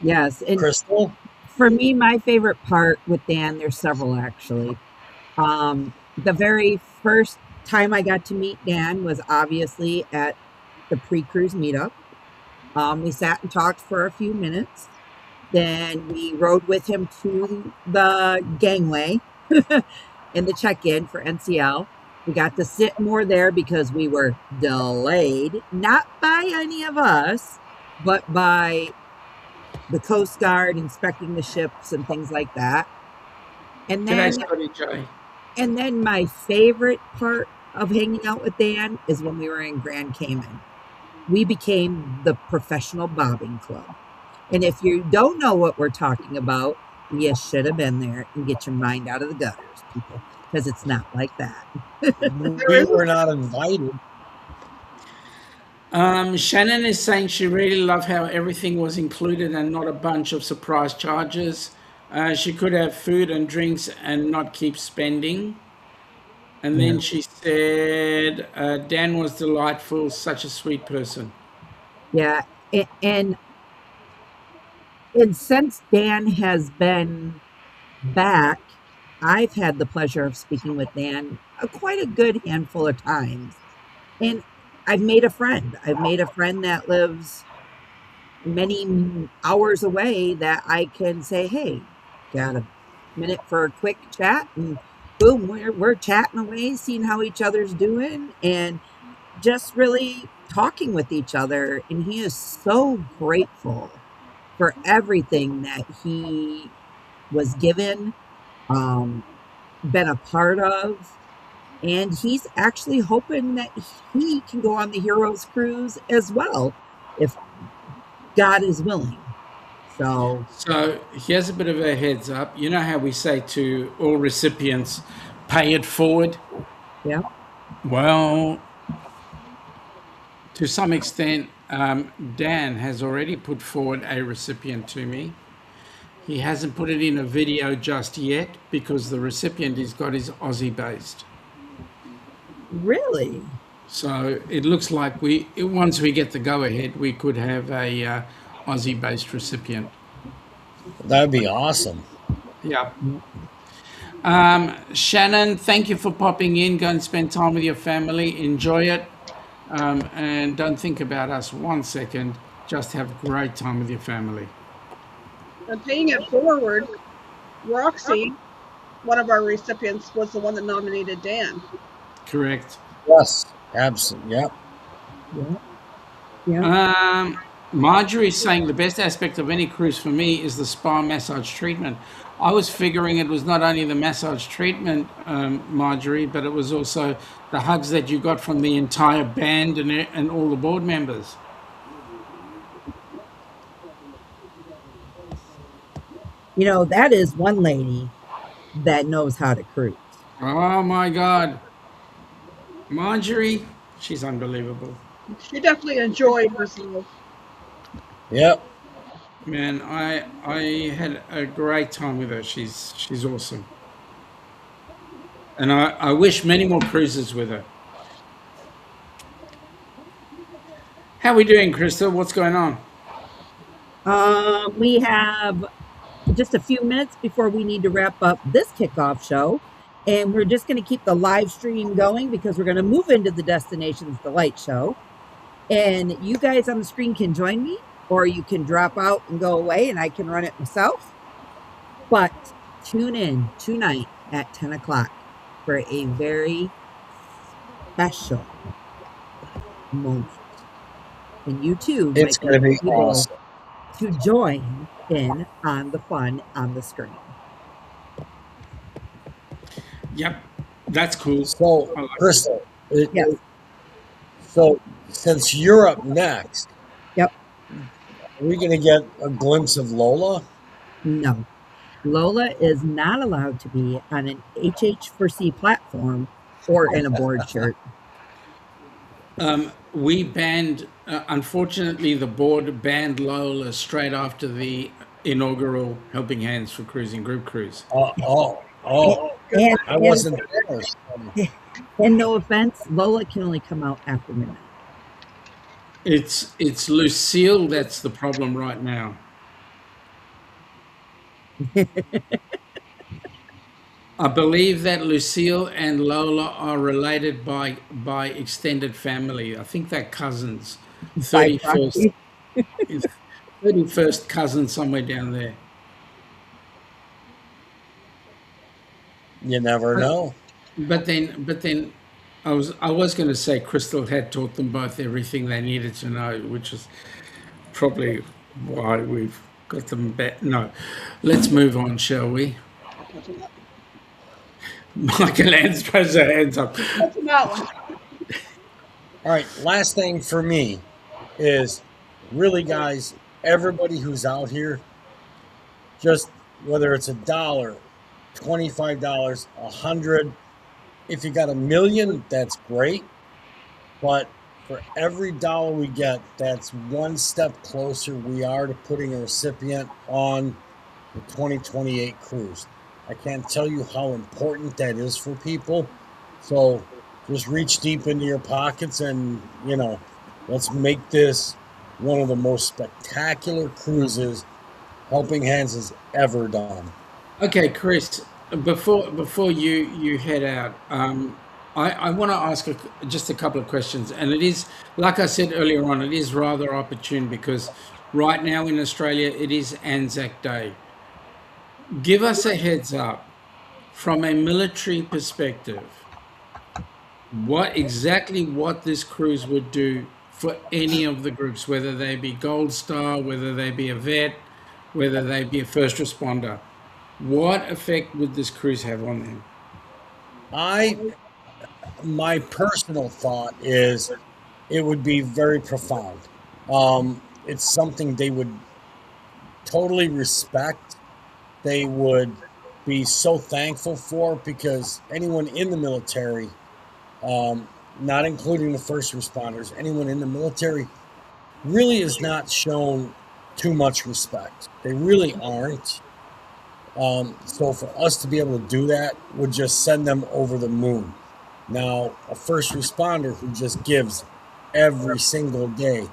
Yes, and Crystal? for me, my favorite part with Dan, there's several actually. The very first time I got to meet Dan was obviously at the pre-cruise meetup. We sat and talked for a few minutes. Then we rode with him to the gangway in the check-in for NCL. We got to sit more there because we were delayed, not by any of us, but by the Coast Guard inspecting the ships and things like that. And G'day, then Scotty J. and then my favorite part of hanging out with Dan is when we were in Grand Cayman. We became the professional bobbing club. And if you don't know what we're talking about, you should have been there and get your mind out of the gutters, people, because it's not like that. We were not invited. Shannon is saying she really loved how everything was included and not a bunch of surprise charges. She could have food and drinks and not keep spending. And then she said, Dan was delightful, such a sweet person. Yeah. And since Dan has been back, I've had the pleasure of speaking with Dan quite a good handful of times. And I've made a friend. I've made a friend that lives many hours away that I can say, hey, got a minute for a quick chat, and boom, we're chatting away, seeing how each other's doing, and just really talking with each other. And he is so grateful for everything that he was given, um, been a part of, and he's actually hoping that he can go on the Heroes Cruise as well, if God is willing. So, So here's a bit of a heads up. You know how we say to all recipients, pay it forward? yeah, Well, to some extent, Dan has already put forward a recipient to me. He hasn't put it in a video just yet because the recipient has got his Aussie based. really. So it looks like once we get the go ahead, we could have a Aussie based recipient. That'd be awesome. Yeah. Shannon, thank you for popping in. Go and spend time with your family. Enjoy it. And don't think about us 1 second. Just have a great time with your family. And paying it forward, Roxy, one of our recipients, was the one that nominated Dan. Correct. Yes, absolutely. Yep. Yeah. Marjorie's saying the best aspect of any cruise for me is the spa massage treatment. I was figuring it was not only the massage treatment, Marjorie, but it was also the hugs that you got from the entire band and all the board members. You know, that is one lady that knows how to cruise. Oh my God. Marjorie, she's unbelievable. She definitely enjoyed herself. Yep. Man, I had a great time with her. She's awesome. And I wish many more cruises with her. How are we doing, Crystal? What's going on? We have just a few minutes before we need to wrap up this kickoff show. And we're just going to keep the live stream going because we're going to move into the Destinations Delight show. And you guys on the screen can join me, or you can drop out and go away and I can run it myself. But tune in tonight at 10 o'clock for a very special moment. And you too It's might going to be able awesome. to join in on the fun on the screen. Yep, that's cool. So, I like it. Crystal, Yes. so since you're up next, Yep. are we going to get a glimpse of Lola? No. Lola is not allowed to be on an HH4C platform or in a board shirt. We banned, unfortunately, the board banned Lola straight after the inaugural Helping Hands for Cruising group cruise. Oh. And, I wasn't there. and no offense, Lola can only come out after midnight. It's Lucille that's the problem right now. I believe that Lucille and Lola are related by extended family. I think they're cousins. 31st cousin somewhere down there. You never know. But then I was going to say Crystal had taught them both everything they needed to know, which is probably why we've got them back. No, let's move on, shall we? Michael Ann's throws her hands up. That's that one. All right, last thing for me is really, guys, everybody who's out here, just whether it's $1, $25, $100, if you got $1 million, that's great. But for every dollar we get, that's one step closer we are to putting a recipient on the 2028 cruise. I can't tell you how important that is for people. So just reach deep into your pockets and, let's make this one of the most spectacular cruises Helping Hands has ever done. Okay, Chris, before you head out, I want to ask just a couple of questions. And it is, like I said earlier on, it is rather opportune because right now in Australia, it is Anzac Day. Give us a heads up from a military perspective. What this cruise would do for any of the groups, whether they be Gold Star, whether they be a vet, whether they be a first responder. What effect would this cruise have on them? My personal thought is it would be very profound. It's something they would totally respect. They would be so thankful for, because anyone in the military, not including the first responders, anyone in the military really is not shown too much respect. They really aren't. So for us to be able to do that would just send them over the moon. Now, a first responder who just gives every single day,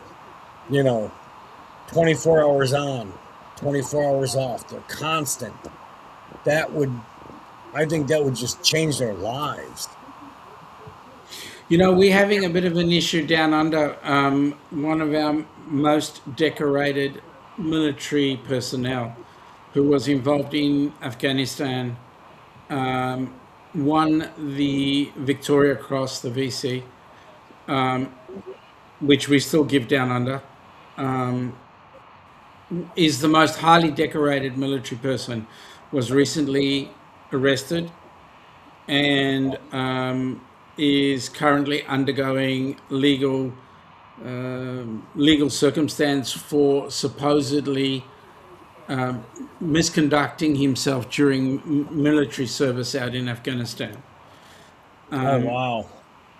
24 hours on, 24 hours off, they're constant. I think that would just change their lives. We're having a bit of an issue down under. One of our most decorated military personnel who was involved in Afghanistan won the Victoria Cross, the VC, which we still give down under, is the most highly decorated military person, was recently arrested and is currently undergoing legal circumstance for supposedly misconducting himself during military service out in Afghanistan. Oh, wow.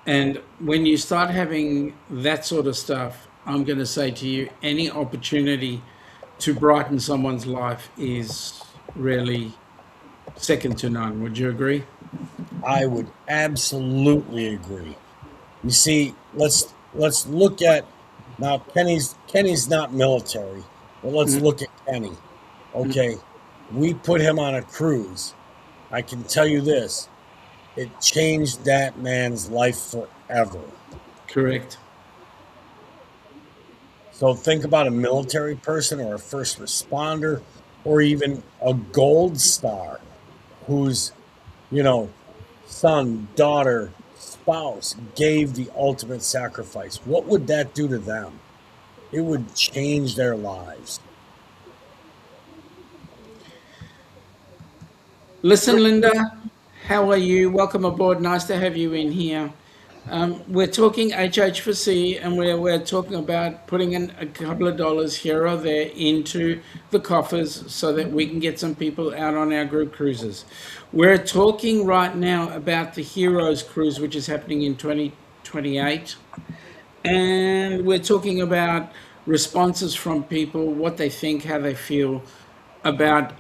And when you start having that sort of stuff, I'm going to say to you, any opportunity to brighten someone's life is really second to none. Would you agree? I would absolutely agree. You see, let's look at now. Kenny's not military, but let's look at Kenny. Okay, we put him on a cruise. I can tell you this: it changed that man's life forever. Correct. So think about a military person or a first responder or even a gold star whose, son, daughter, spouse gave the ultimate sacrifice. What would that do to them? It would change their lives. Listen, Linda, how are you? Welcome aboard. Nice to have you in here. We're talking HH4C, and we're talking about putting in a couple of dollars here or there into the coffers so that we can get some people out on our group cruises. We're talking right now about the Heroes Cruise, which is happening in 2028. And we're talking about responses from people, what they think, how they feel about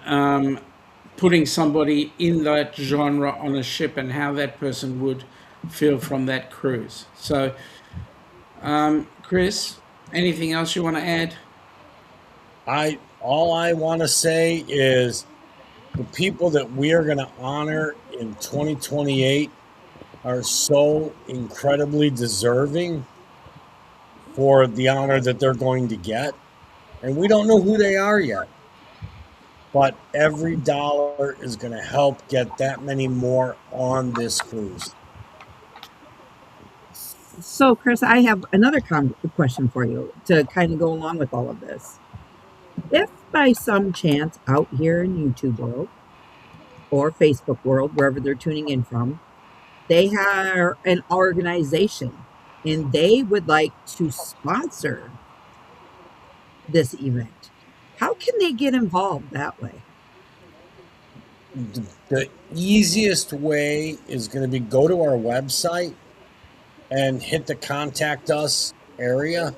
putting somebody in that genre on a ship and how that person would feel from that cruise. So, Chris, anything else you want to add? All I want to say is the people that we are going to honor in 2028 are so incredibly deserving for the honor that they're going to get. And we don't know who they are yet. But every dollar is going to help get that many more on this cruise. So, Chris, I have another question for you to kind of go along with all of this. If by some chance out here in YouTube world or Facebook world, wherever they're tuning in from, they have an organization and they would like to sponsor this event, how can they get involved that way? The easiest way is going to be go to our website and hit the contact us area,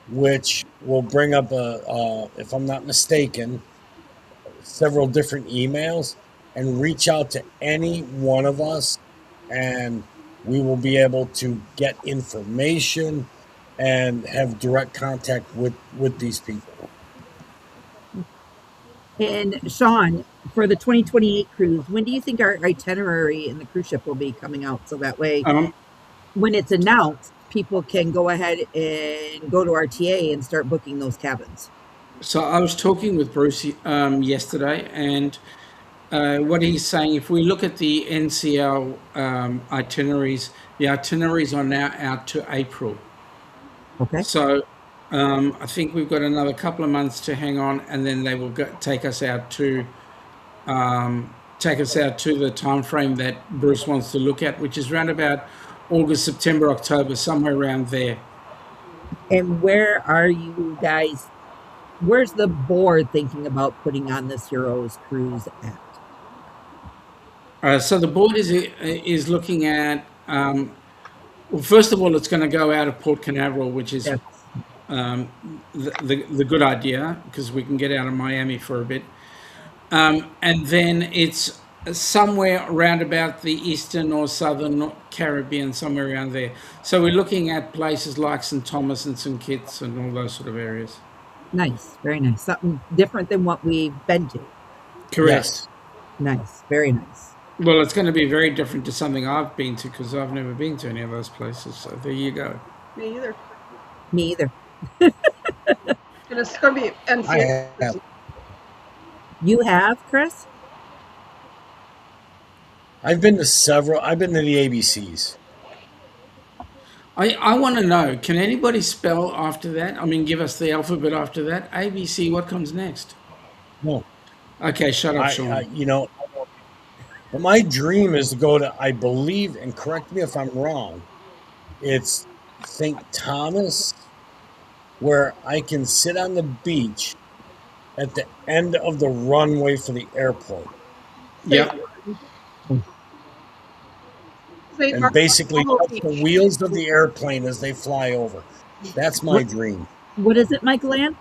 which will bring up if I'm not mistaken, several different emails, and reach out to any one of us, and we will be able to get information and have direct contact with these people. And Sean, for the 2028 cruise, when do you think our itinerary in the cruise ship will be coming out? So that way, when it's announced, people can go ahead and go to RTA and start booking those cabins. So I was talking with Bruce yesterday, and what he's saying, if we look at the NCL itineraries, the itineraries are now out to April. Okay. So I think we've got another couple of months to hang on, and then they will take us out to the time frame that Bruce wants to look at, which is around about August, September, October, somewhere around there. And where are you guys? Where's the board thinking about putting on this Heroes cruise at? So the board is looking at. Well, first of all, it's going to go out of Port Canaveral, which is Yes. the good idea because we can get out of Miami for a bit. And then it's somewhere around about the eastern or southern Caribbean, somewhere around there. So we're looking at places like St. Thomas and St. Kitts and all those sort of areas. Nice, very nice. Something different than what we've been to. Correct. Yes. Nice, very nice. Well, it's going to be very different to something I've been to because I've never been to any of those places. So there you go. Me either. Me either. And it's going to be I NCL. have. You have, Chris? I've been to several. I've been to the ABCs. I want to know, can anybody spell after that? I mean, give us the alphabet after that. ABC, what comes next? No, Okay, shut up, Sean. but my dream is to go to, I believe, and correct me if I'm wrong, it's St. Thomas, where I can sit on the beach at the end of the runway for the airport Yep. and basically touch the wheels of the airplane as they fly over. That's my dream. What is it, Michael Ann?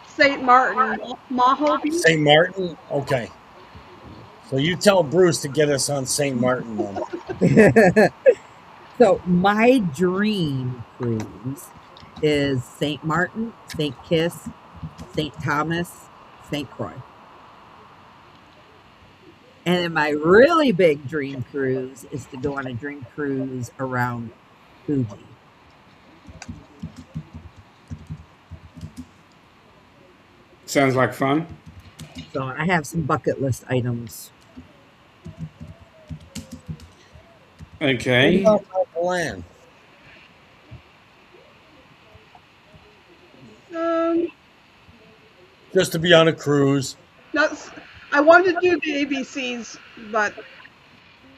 St. Martin, Maho Beach. St. Martin? Okay. So you tell Bruce to get us on St. Martin then. So my dream cruise is St. Martin, St. Kitts, St. Thomas, St. Croix. And then my really big dream cruise is to go on a dream cruise around Fuji. Sounds like fun. So I have some bucket list items. Okay. What about the land? Just to be on a cruise. I wanted to do the ABCs, but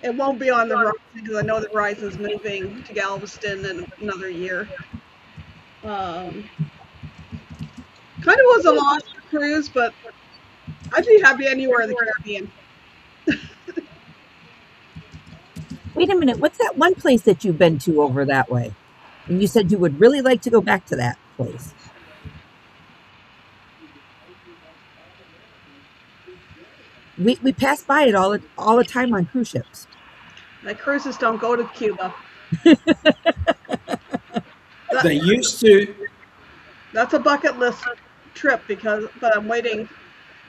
it won't be on the Rise because I know the Rise is moving to Galveston in another year. Kind of was a long cruise, but I'd be happy anywhere in the Caribbean. Wait a minute, what's that one place that you've been to over that way? And you said you would really like to go back to that place. We pass by it all the time on cruise ships. My cruises don't go to Cuba. They used to. That's a bucket list trip but I'm waiting.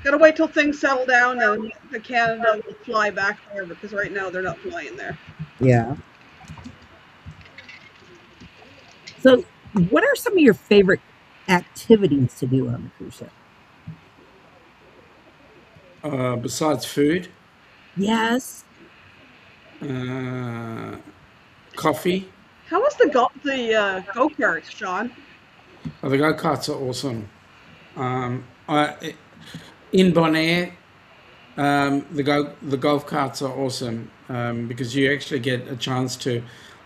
Gotta wait till things settle down and the Canada will fly back there because right now they're not flying there. Yeah. So, what are some of your favorite activities to do on the cruise ship? Besides food, Yes. coffee. How was the go-karts, Sean? Oh, the go-karts are awesome. In Bonaire, the golf carts are awesome because you actually get a chance to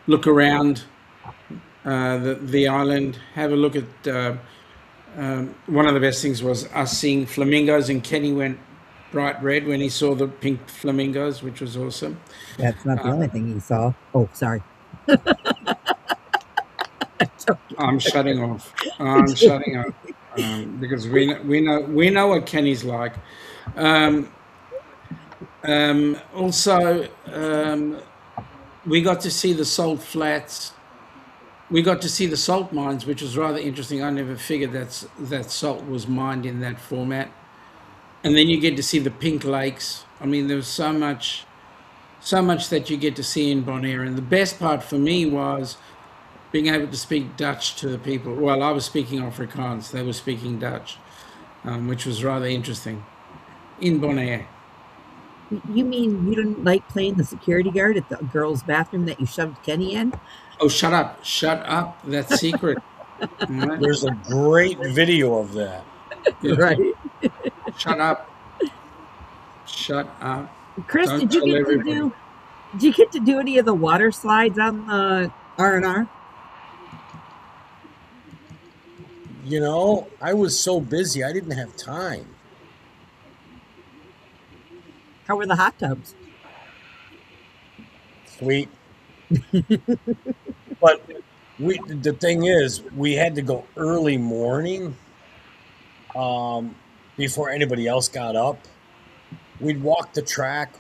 look around the island, have a look at. One of the best things was us seeing flamingos, and Kenny went bright red when he saw the pink flamingos, which was awesome. That's not the only thing you saw. Oh, sorry. I'm shutting off. I'm shutting off because we know what Kenny's like. Also, we got to see the salt flats. We got to see the salt mines, which was rather interesting. I never figured that salt was mined in that format. And then you get to see the pink lakes. I mean, there was so much that you get to see in Bonaire. And the best part for me was being able to speak Dutch to the people. Well, I was speaking Afrikaans. They were speaking Dutch, which was rather interesting in Bonaire. You mean you didn't like playing the security guard at the girls' bathroom that you shoved Kenny in? Oh, shut up. Shut up. That's secret. All right? There's a great video of that. Yeah. Right. Shut up. Shut up. Chris, Don't tell everybody. did you get to do any of the water slides on the R&R? You know, I was so busy, I didn't have time. How were the hot tubs? Sweet. But the thing is, we had to go early morning before anybody else got up. We'd walk the track,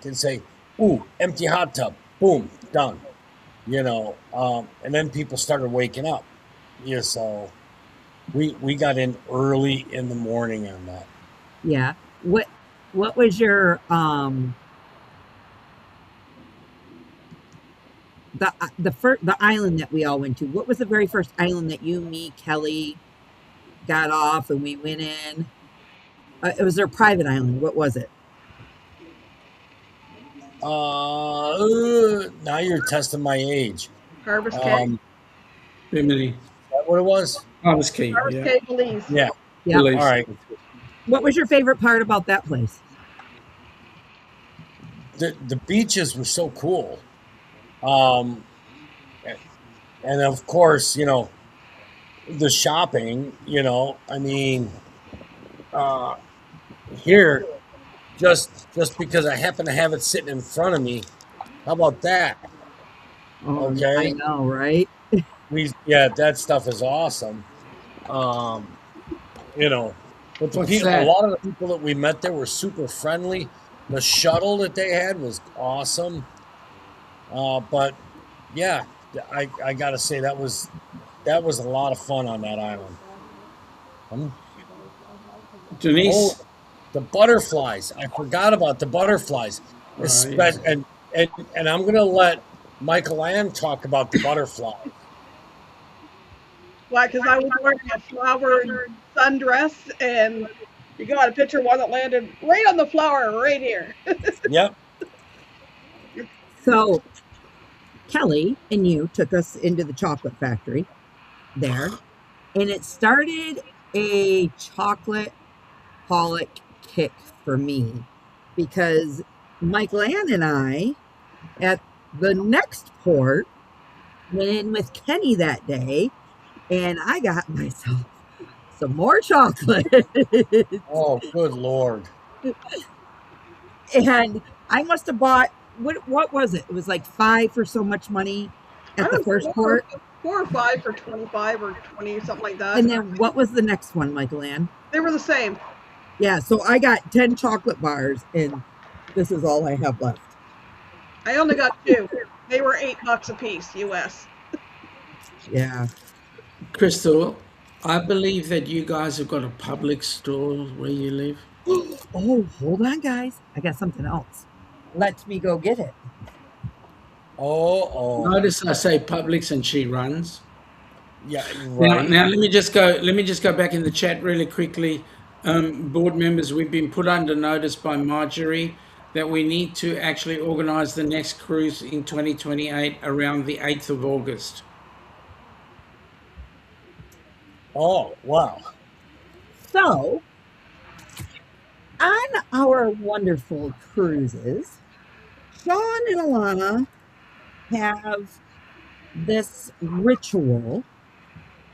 and say, "Ooh, empty hot tub." Boom, done. And then people started waking up. Yeah, so we got in early in the morning on that. Yeah. What was your the island that we all went to? What was the very first island that you, me, Kelly got off and we went in? It was their private island. What was it? Now you're testing my age. Harvest Cave. Bimini. Is that what it was? Harvest Key. Harvest Yeah. Cave, Belize. Yeah. Yeah. Belize. All right. What was your favorite part about that place? The beaches were so cool. And of course, the shopping, I mean, here, just because I happen to have it sitting in front of me, how about that? Oh, Okay. I know, right? That stuff is awesome. But What's that? a lot of the people that we met there were super friendly. The shuttle that they had was awesome. But yeah, I gotta say that was a lot of fun on that island. Denise. The butterflies! I forgot about the butterflies. Yes. And I'm gonna let Michael Ann talk about the butterflies. Why? Because I was wearing a flowered sundress, and you got a picture of one that landed right on the flower right here. Yep. So Kelly and you took us into the chocolate factory there, and it started a chocolate holic kick for me because Michael Ann and I at the next port went in with Kenny that day, and I got myself some more chocolate. Oh, good Lord. And I must have bought what was it? It was like 5 for so much money at the first port. 4 or 5 for 25 or 20, something like that. And then what was the next one, Michael Ann? They were the same. Yeah, so I got 10 chocolate bars, and this is all I have left. I only got 2. They were $8 a piece, US. Yeah. Crystal, I believe that you guys have got a public store where you live. Oh, hold on, guys. I got something else. Let me go get it. Oh. Notice I say Publix and she runs. Yeah, right. Now let me just go back in the chat really quickly. Board members, we've been put under notice by Marjorie that we need to actually organise the next cruise in 2028 around the 8th of August. Oh, wow. So, on our wonderful cruises, Sean and Alana have this ritual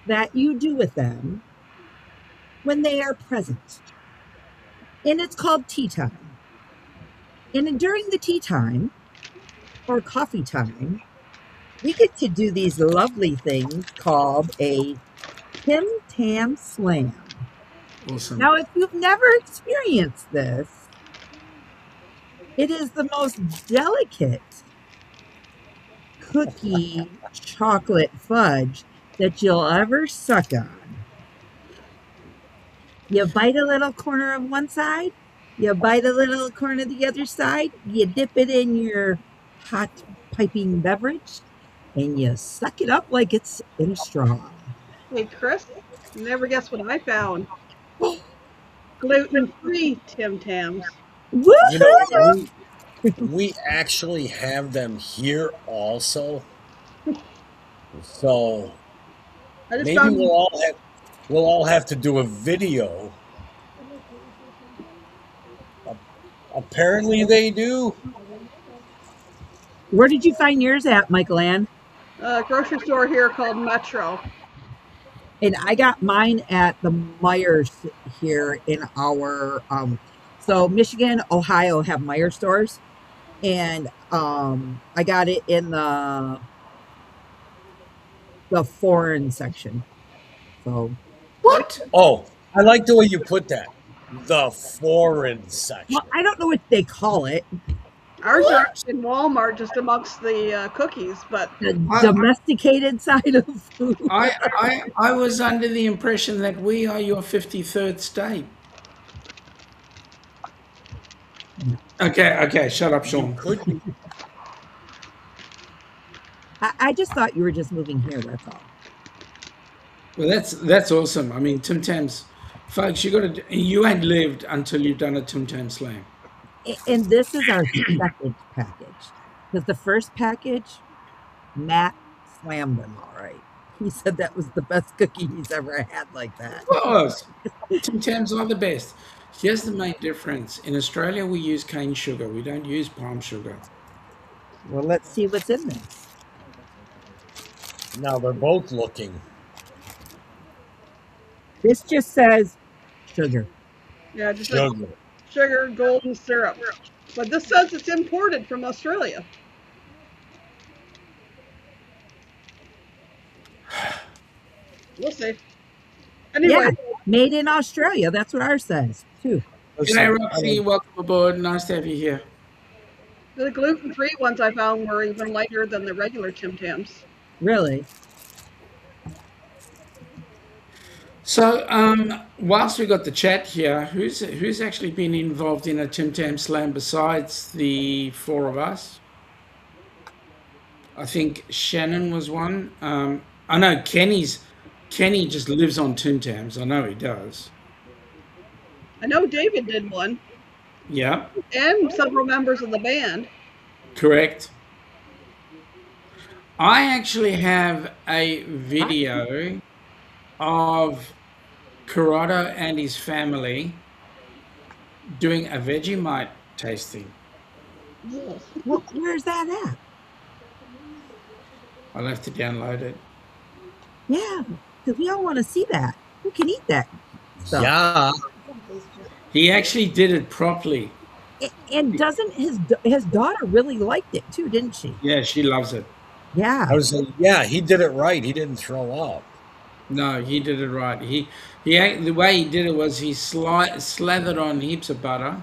that you do with them when they are present. And it's called tea time. And during the tea time, or coffee time, we get to do these lovely things called a Tim Tam Slam. Awesome. Now, if you've never experienced this, it is the most delicate cookie chocolate fudge that you'll ever suck on. You bite a little corner of one side, you bite a little corner of the other side, you dip it in your hot piping beverage, and you suck it up like it's in a straw. Hey, Chris, you never guess what I found. Gluten-free Tim Tams. You know, Woohoo! we actually have them here also. So I just maybe found we'll all have to do a video. Apparently they do. Where did you find yours at, Michael Ann? a grocery store here called Metro. And I got mine at the Myers here in our so Michigan, Ohio have Meyer stores. And I got it in the foreign section. So What? Oh, I like the way you put that. The foreign well, section. I don't know what they call it. Ours are in Walmart, just amongst the cookies, but The I, domesticated side of food. I was under the impression that we are your 53rd state. Okay, shut up, You Sean. could be. I just thought you were just moving here, that's all. Well, that's awesome. I mean, Tim Tams, folks, you ain't lived until you've done a Tim Tam Slam. And this is our second package. Because the first package, Matt slammed them all right. He said that was the best cookie he's ever had like that. Of course, Tim Tams are the best. Here's the main difference. In Australia, we use cane sugar. We don't use palm sugar. Well, let's see what's in this. Now they're both looking. This just says sugar. yeah, just like Sugar. sugar, golden syrup. But this says it's imported from Australia. We'll see. Anyway, Yeah, made in Australia. That's what ours says, too. G'day, Listen, Roxy. Welcome aboard. Nice to have you here. the gluten-free ones I found were even lighter than the regular Tim Tams. Really? So, whilst we got the chat here, who's actually been involved in a Tim Tam Slam besides the four of us? I think Shannon was one. I know Kenny just lives on Tim Tams. I know he does. I know David did one, Yeah, and several members of the band. correct. I actually have a video of Corrado and his family doing a Vegemite tasting. Well, where's that at? I'll have to download it. Yeah, because we all want to see that. Who can eat that stuff? yeah. He actually did it properly. And doesn't his daughter really liked it too, didn't she? Yeah, she loves it. Yeah. I was like, yeah, he did it right. He didn't throw up. No, he did it right. The way he did it was he slathered on heaps of butter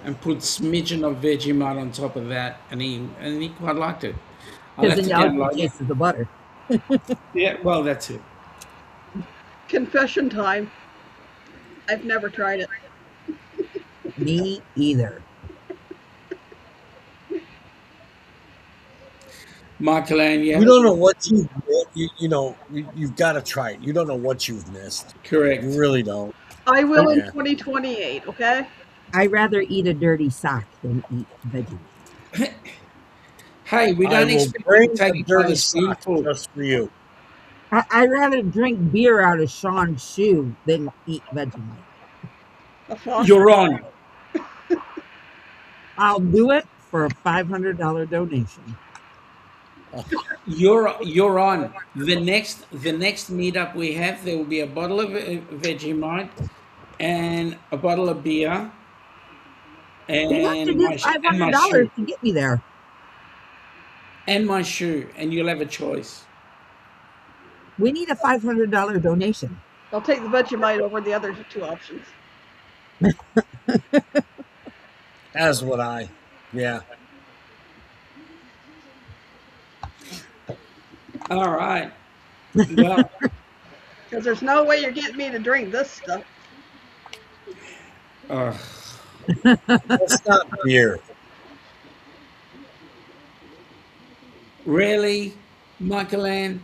and put smidgen of Vegemite on top of that, and he quite liked it. I'll have Because to then all download he it. tastes is the butter. Yeah, well, that's it. Confession time. I've never tried it. Me either. Michael Ann, yeah, You don't know what you've got to try it. You don't know what you've missed. correct. You really don't. I will in Yeah. 2028, okay? I'd rather eat a dirty sock than eat Vegemite. Hey, we I don't will expect you bring to a take dirty another sock spoonful. just for you. I'd rather drink beer out of Sean's shoe than eat Vegemite. A foster. You're on. I'll do it for a $500 donation. You're on. The next meetup we have, there will be a bottle of Vegemite and a bottle of beer You have to and do my $500 shoe to get me there. and my shoe, and you'll have a choice. We need a $500 donation. I'll take the Vegemite over the other two options. As would I. Yeah. All right. Well, Because there's no way you're getting me to drink this stuff. That's not beer. really, Michael Ann,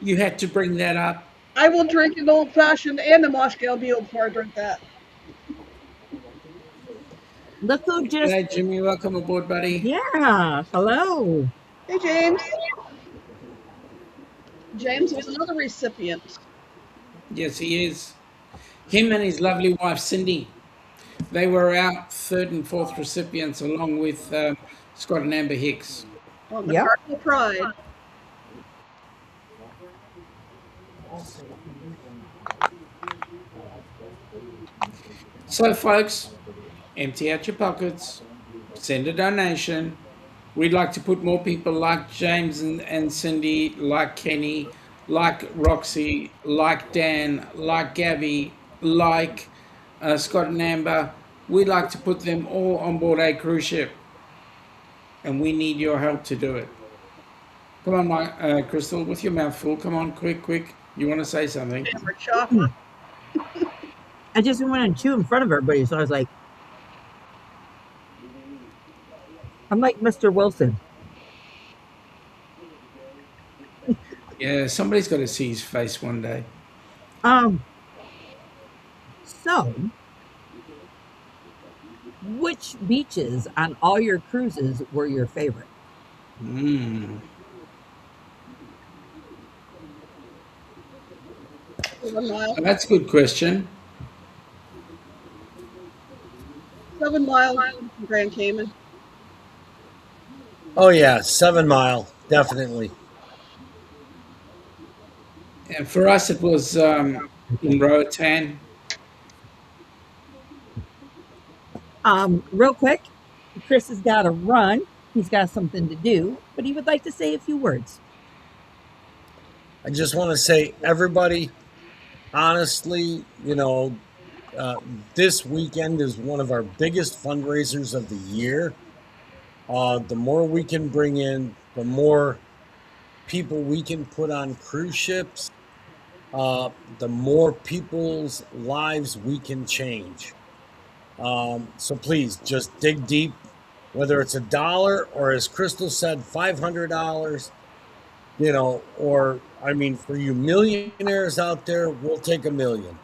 you had to bring that up. I will drink an old fashioned and a Moscow Mule before I drink that. Look who just, Hey, Jimmy, welcome aboard, buddy. yeah, hello. Hey, James. James was another recipient. Yes, he is. Him and his lovely wife, Cindy. They were our third and fourth recipients, along with Scott and Amber Hicks. On the Yep. Cardinal Pride. So, folks, empty out your pockets, send a donation. We'd like to put more people like James and Cindy, like Kenny, like Roxy, like Dan, like Gabby, like Scott and Amber. We'd like to put them all on board a cruise ship, and we need your help to do it. Come on, Crystal, with your mouth full. Come on, quick, quick. You want to say something? Amber chocolate. I just didn't want to chew in front of everybody, so I was like, I'm like Mr. Wilson. Yeah, somebody's got to see his face one day. Um, so which beaches on all your cruises were your favorite? Mm. 7 Mile. That's a good question. 7 Mile from Grand Cayman. Oh yeah, 7 Mile, definitely. And for us, it was in Roatan. Real quick, Chris has got to run. He's got something to do, but he would like to say a few words. I just want to say, everybody, honestly, uh, this weekend is one of our biggest fundraisers of the year. The more we can bring in, the more people we can put on cruise ships, the more people's lives we can change. So please just dig deep, whether it's $1 or, as Crystal said, $500. Or I mean, for you millionaires out there, we'll take $1 million.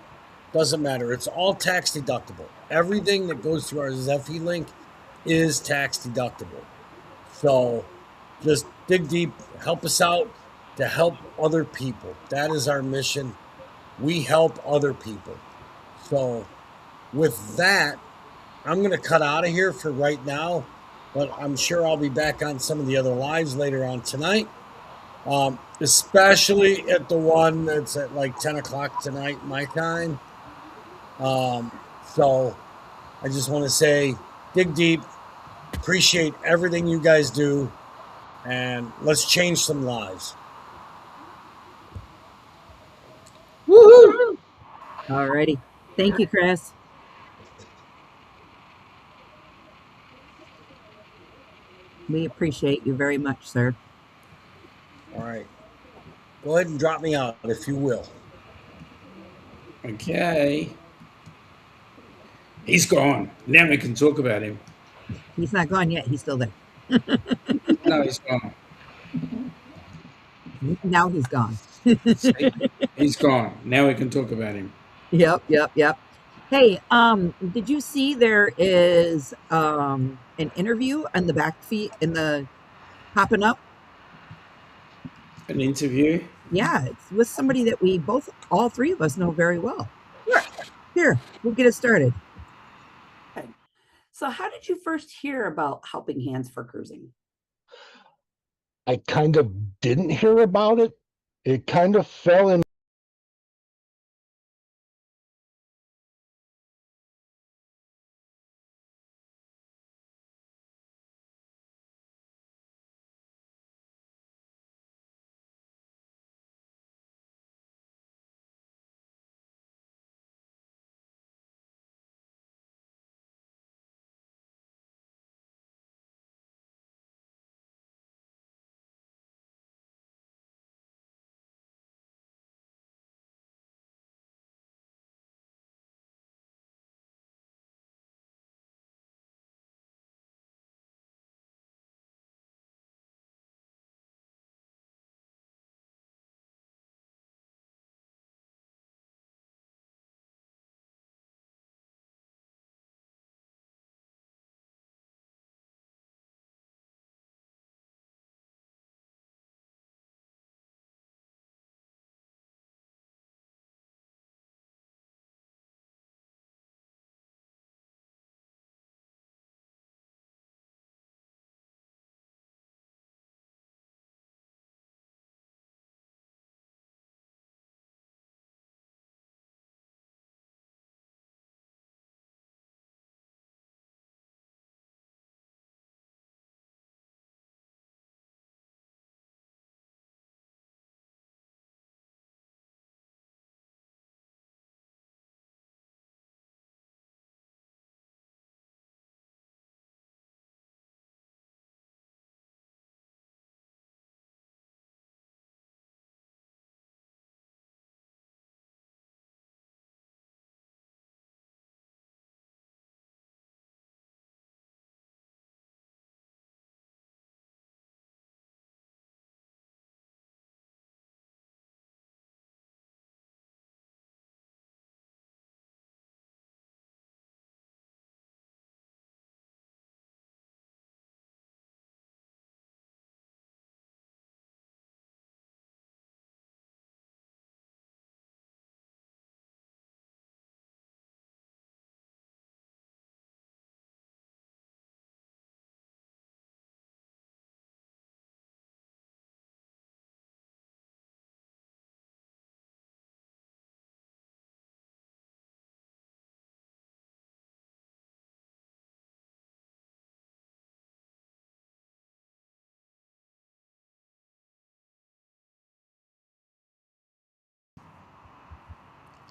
Doesn't matter. It's all tax deductible. Everything that goes through our Zephy link is tax deductible. So just dig deep, help us out to help other people. That is our mission. We help other people. So with that, I'm going to cut out of here for right now, but I'm sure I'll be back on some of the other lives later on tonight, especially at the one that's at like 10 o'clock tonight, my time. So I just want to say, dig deep, appreciate everything you guys do, and let's change some lives. Woohoo! Alrighty. Thank you, Chris. We appreciate you very much, sir. All right. Go ahead and drop me out if you will. Okay. He's gone. Now we can talk about him. He's not gone yet. He's still there. No, he's gone. Now he's gone. See? He's gone. Now we can talk about him. Yep. Hey, did you see there is an interview on the back feet in the popping up? An interview. Yeah, it's with somebody that we both, all three of us, know very well. Here, we'll get it started. So, how did you first hear about Helping Hands for Cruising? I kind of didn't hear about it. It kind of fell in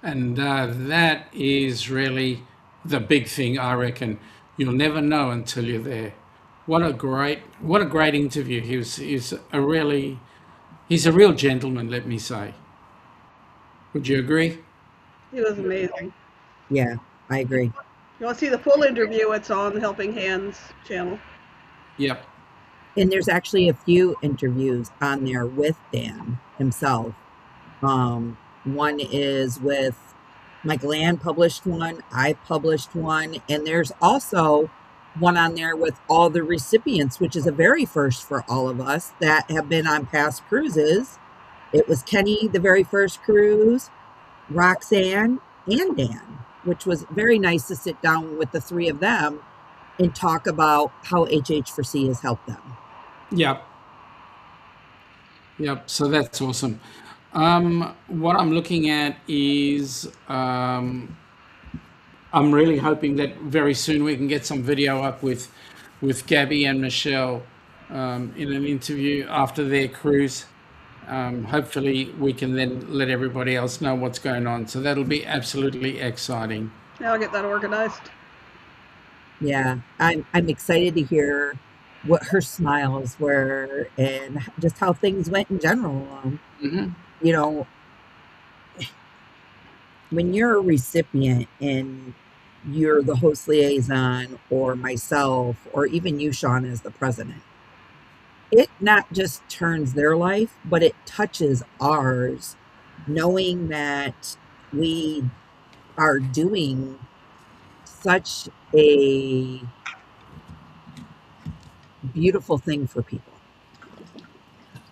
And that is really the big thing, I reckon. You'll never know until you're there. What a great interview. He's a real gentleman, let me say. Would you agree? He was amazing. Yeah, I agree. You want to see the full interview? It's on the Helping Hands channel. Yep. And there's actually a few interviews on there with Dan himself. One is with Michael Ann published one, I published one, and there's also one on there with all the recipients, which is a very first for all of us that have been on past cruises. It was Kenny, the very first cruise, Roxanne, and Dan, which was very nice to sit down with the three of them and talk about how HH4C has helped them. Yep. Yep. So that's awesome. What I'm looking at is I'm really hoping that very soon we can get some video up with Gabby and Michelle in an interview after their cruise. Hopefully we can then let everybody else know what's going on. So that'll be absolutely exciting. Yeah, I'll get that organized. Yeah, I'm excited to hear what her smiles were and just how things went in general. You know, when you're a recipient and you're the host liaison, or myself, or even you, Sean, as the president, it not just turns their life, but it touches ours, knowing that we are doing such a beautiful thing for people.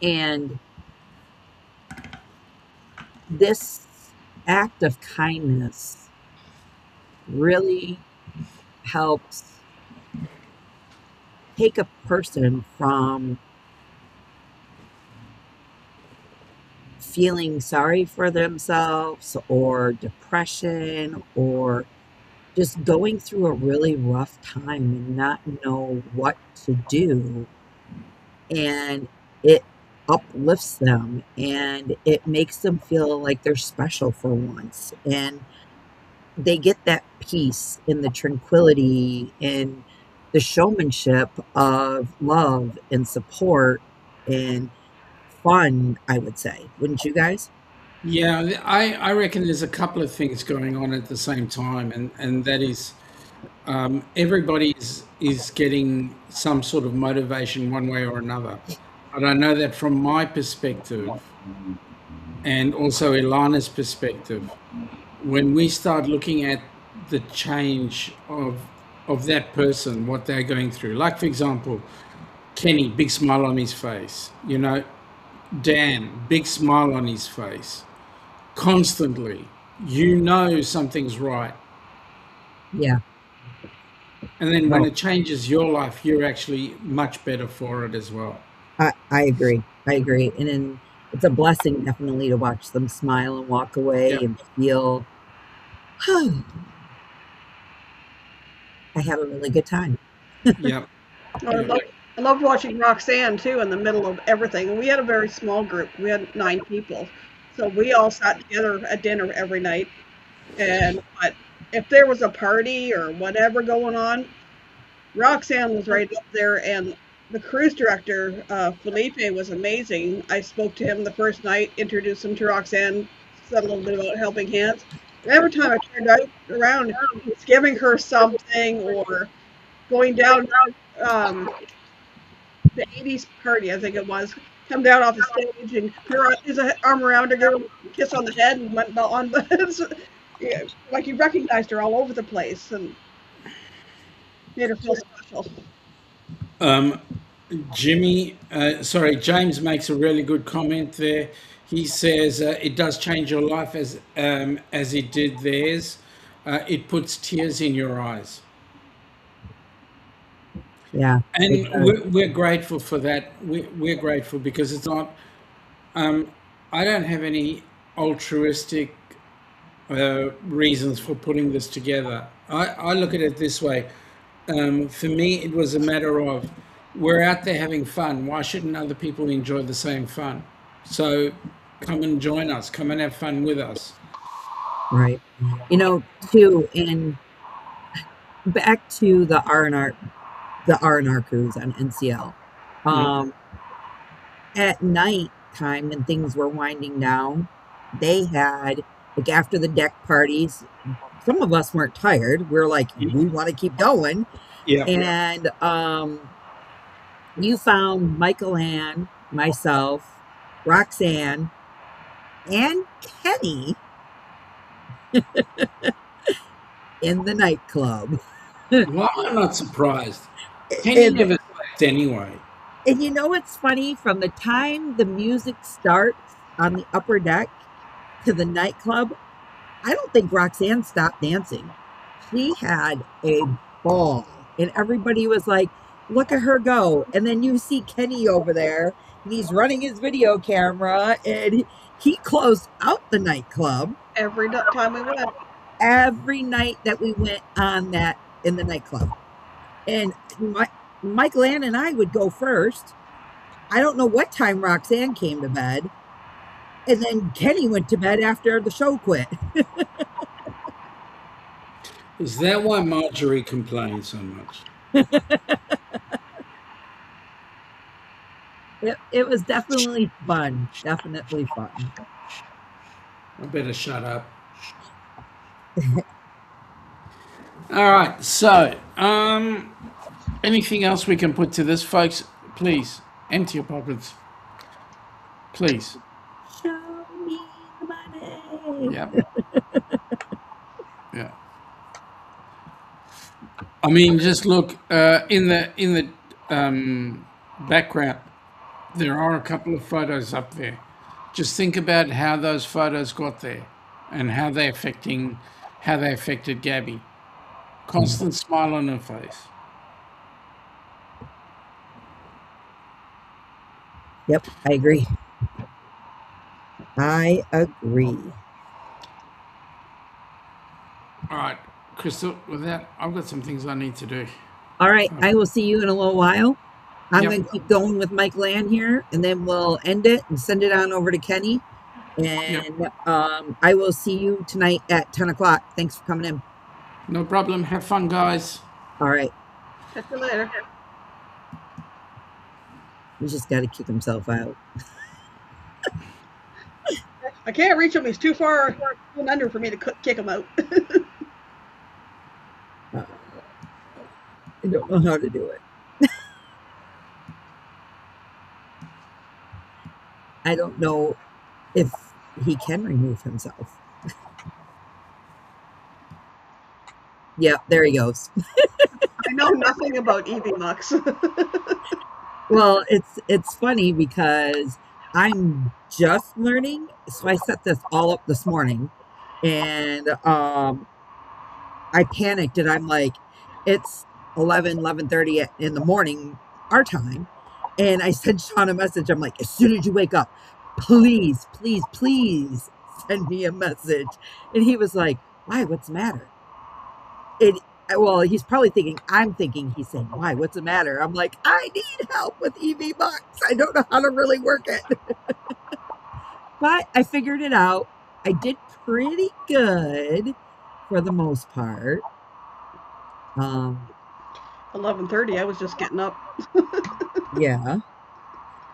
And this act of kindness really helps take a person from feeling sorry for themselves or depression or just going through a really rough time and not know what to do. And it uplifts them and it makes them feel like they're special for once. And they get that peace in the tranquility and the showmanship of love and support and fun, I would say. Wouldn't you guys? Yeah, I reckon there's a couple of things going on at the same time, and that is everybody is getting some sort of motivation one way or another. But I know that from my perspective and also Ilana's perspective, when we start looking at the change of that person, what they're going through, like for example, Kenny, big smile on his face, Dan, big smile on his face, constantly, something's right. Yeah. And then when it changes your life, you're actually much better for it as well. I agree. I agree. And then it's a blessing definitely to watch them smile and walk away and feel, I have a really good time. Yep. I loved watching Roxanne too in the middle of everything. And we had a very small group. We had 9 people. So we all sat together at dinner every night. But if there was a party or whatever going on, Roxanne was right up there, and the cruise director, Felipe, was amazing. I spoke to him the first night, introduced him to Roxanne, said a little bit about Helping Hands. And every time I turned around, he was giving her something or going down the 80s party, I think it was, come down off the stage and put his arm around her, give her a kiss on the head, and went on. Yeah, like he recognized her all over the place and made her feel special. James makes a really good comment there. He says it does change your life as it did theirs. It puts tears in your eyes. Yeah. And we're grateful for that. We're grateful because it's not, I don't have any altruistic reasons for putting this together. I look at it this way. For me, it was a matter of we're out there having fun. Why shouldn't other people enjoy the same fun? So come and join us. Come and have fun with us. Right. You know, too, and back to the R&R cruise on NCL. Yeah. At night time when things were winding down, they had like after the deck parties, some of us weren't tired. We're like, we want to keep going. Yeah. And you found Michael Ann, myself, Roxanne, and Kenny in the nightclub. Why am I not surprised? Kenny And never slept anyway. And you know what's funny? From the time the music starts on the upper deck to the nightclub, I don't think Roxanne stopped dancing. She had a ball, and everybody was like, look at her go. And then you see Kenny over there, and he's running his video camera, and he closed out the nightclub Every time we went. every night that we went on that in the nightclub. And Michael Ann and I would go first. I don't know what time Roxanne came to bed. And then Kenny went to bed after the show quit. Is that why Marjorie complains so much? It was definitely fun. Definitely fun. I better shut up. All right. So, anything else we can put to this, folks? Please empty your pockets. Please. Show me the money. Yep. Yeah. I mean, just look in the background. There are a couple of photos up there. Just think about how those photos got there, and how they affected Gabby. Constant smile on her face. Yep, I agree. I agree. All right, Crystal. With that, I've got some things I need to do. All right, I will see you in a little while. I'm Yep. going to keep going with Mike Land here, and then we'll end it and send it on over to Kenny. And I will see you tonight at 10 o'clock. Thanks for coming in. No problem. Have fun, guys. All right. Catch you later. He's just got to kick himself out. I can't reach him. He's too far and under for me to kick him out. I don't know how to do it. I don't know if he can remove himself. Yeah, there he goes. I know nothing about EV Mux. Well, it's funny because I'm just learning. So I set this all up this morning, and I panicked, and I'm like, it's 11:30 in the morning, our time. And I sent Sean a message. I'm like, as soon as you wake up, please, please, please send me a message. And he was like, why? What's the matter? Well, he's probably thinking, I'm thinking he's saying, why? What's the matter? I'm like, I need help with EV Box. I don't know how to really work it. But I figured it out. I did pretty good for the most part. 11:30. I was just getting up. Yeah.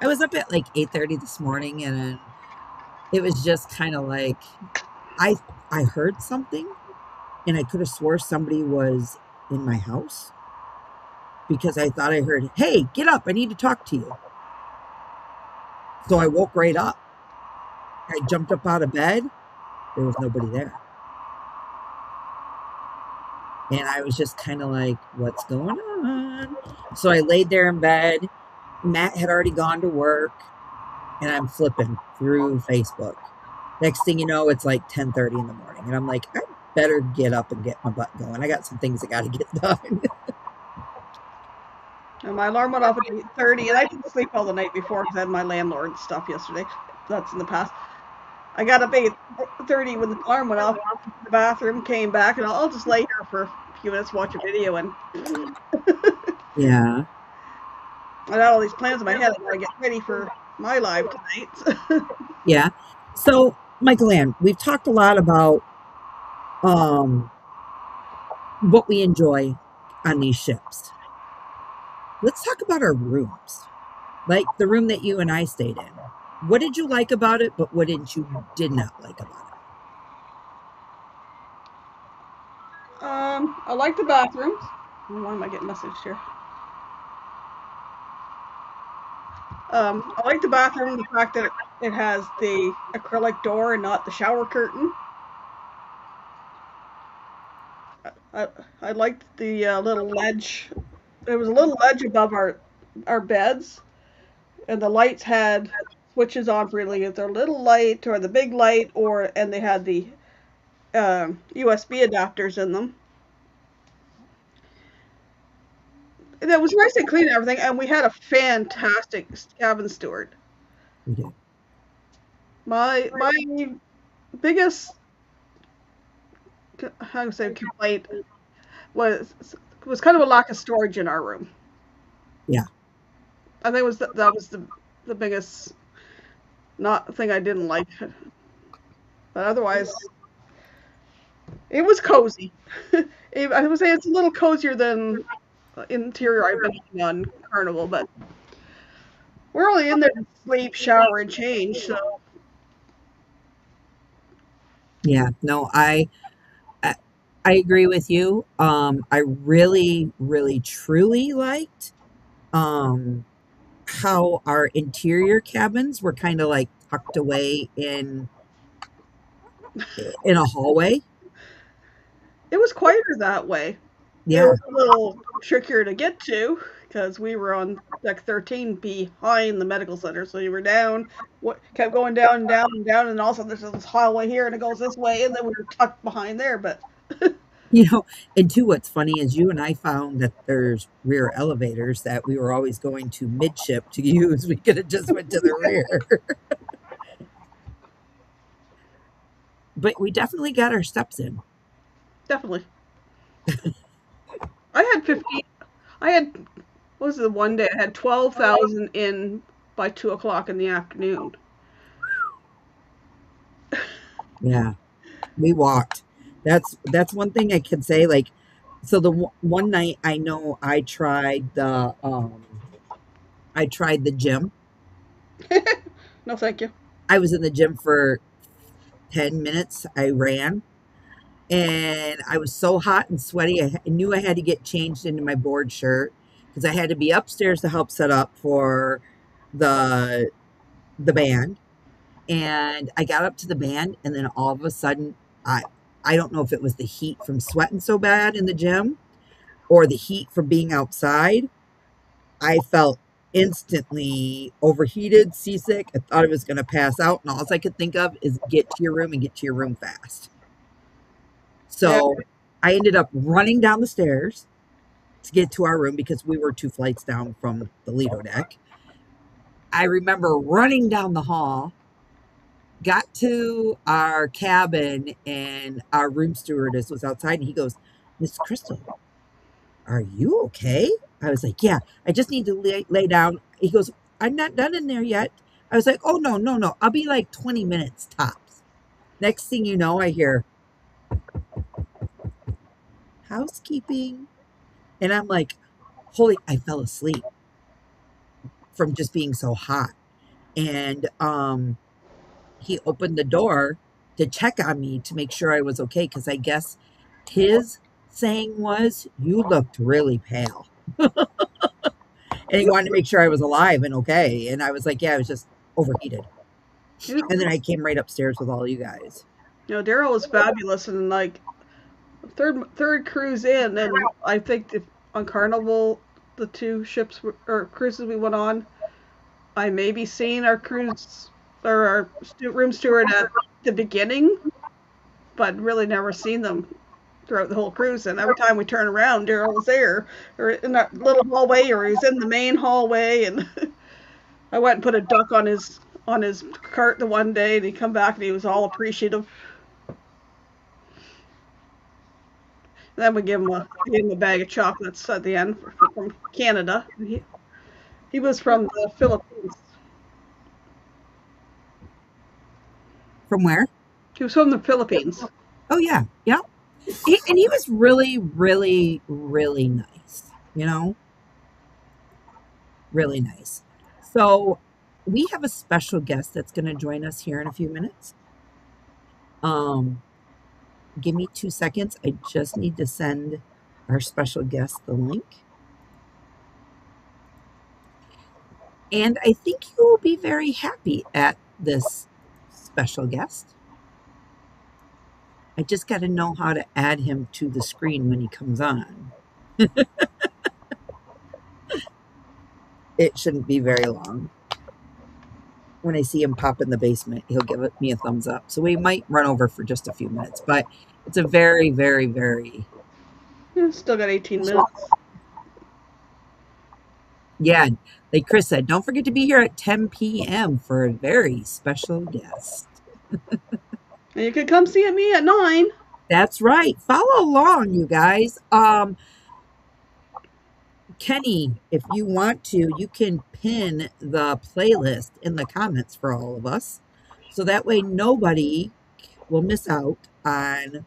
I was up at like 8:30 this morning, and it was just kind of like I heard something, and I could have swore somebody was in my house because I thought I heard, hey, get up, I need to talk to you. So I woke right up. I jumped up out of bed. There was nobody there. And I was just kind of like, what's going on? So I laid there in bed. Matt had already gone to work, and I'm flipping through Facebook. Next thing you know, it's like 10:30 in the morning, and I'm like, I better get up and get my butt going. I got some things I got to get done. And my alarm went off at 8:30, and I didn't sleep all the night before because I had my landlord stuff yesterday. That's in the past. I got up 8:30 when the alarm went off. Went to the bathroom, came back, and I'll just lay here for a few minutes, watch a video, and Yeah. I had all these plans in my head. I gotta get ready for my live tonight. Yeah. So, Michael Ann, we've talked a lot about um, what we enjoy on these ships. Let's talk about our rooms, like the room that you and I stayed in. What did you like about it, but what did not like about it? I like the bathrooms. Why am I getting messaged here? I like the bathroom, the fact that it has the acrylic door and not the shower curtain. I, I liked the little ledge. There was a little ledge above our beds, and the lights had switches on for either the little light or the big light, and they had the USB adapters in them. And it was nice and clean and everything, and we had a fantastic cabin steward. We did. My biggest how to say complaint was was kind of a lack of storage in our room. Yeah. I think that was the biggest not thing I didn't like. But otherwise, it was cozy. I would say it's a little cozier than interior I've been in on Carnival, but we're only in there to sleep, shower, and change. So Yeah. No, I I agree with you. I really, really, truly liked um how our interior cabins were kind of like tucked away in a hallway. it was quieter that way. It Yeah. was a little trickier to get to because we were on deck 13 behind the medical center. So you were down, what kept going down and down and down, and also there's this hallway here and it goes this way, and then we were tucked behind there. But And two, what's funny is you and I found that there's rear elevators that we were always going to midship to use. We could have just went to the rear. But we definitely got our steps in. definitely, I had 15. I had what was the one day I had 12,000 in by 2 o'clock in the afternoon. Yeah, we walked. That's one thing I can say. Like, so the one night I know I tried the gym. No, thank you. I was in the gym for 10 minutes. I ran, and I was so hot and sweaty. I knew I had to get changed into my board shirt because I had to be upstairs to help set up for the the band. And I got up to the band, and then all of a sudden, I don't know if it was the heat from sweating so bad in the gym or the heat from being outside. I felt instantly overheated, seasick. I thought I was going to pass out, and all I could think of is get to your room and get to your room fast. Yeah, So I ended up running down the stairs to get to our room because we were 2 flights down from the Lido deck. I remember running down the hall, got to our cabin, and our room stewardess was outside, and he goes, "Miss Crystal, are you okay?" I was like, "Yeah, I just need to lay down." He goes, "I'm not done in there yet." I was like, "Oh, no, no, no. I'll be like 20 minutes tops." Next thing you know, I hear housekeeping. And I'm like, holy, I fell asleep from just being so hot. And he opened the door to check on me to make sure I was okay because I guess his saying was, "You looked really pale." And he wanted to make sure I was alive and okay. And I was like, "Yeah, I was just overheated." And then I came right upstairs with all you guys. Daryl was fabulous, and like third cruise in, and I think if on Carnival, the two ships or cruises we went on, I maybe seen our cruise or our room steward at the beginning, but really never seen them throughout the whole cruise. And every time we turn around, Daryl was there, or in that little hallway, or he's in the main hallway. And I went and put a duck on his cart the one day, and he come back and he was all appreciative. Then we gave him a bag of chocolates at the end from Canada. He was from the Philippines. From where? He was from the Philippines. Oh yeah, yeah. And he was really, really, really nice. You know, really nice. So we have a special guest that's going to join us here in a few minutes. Um, give me 2 seconds. I just need to send our special guest the link. And I think you will be very happy at this special guest. I just got to know how to add him to the screen when he comes on. It shouldn't be very long. When I see him pop in the basement, he'll give me a thumbs up. So we might run over for just a few minutes, but it's a very, very, very, Still got 18 minutes. yeah, like Chris said, don't forget to be here at 10 p.m. for a very special guest. And you could come see me at 9. That's right. Follow along, you guys. Kenny, if you want to, you can pin the playlist in the comments for all of us. So that way nobody will miss out on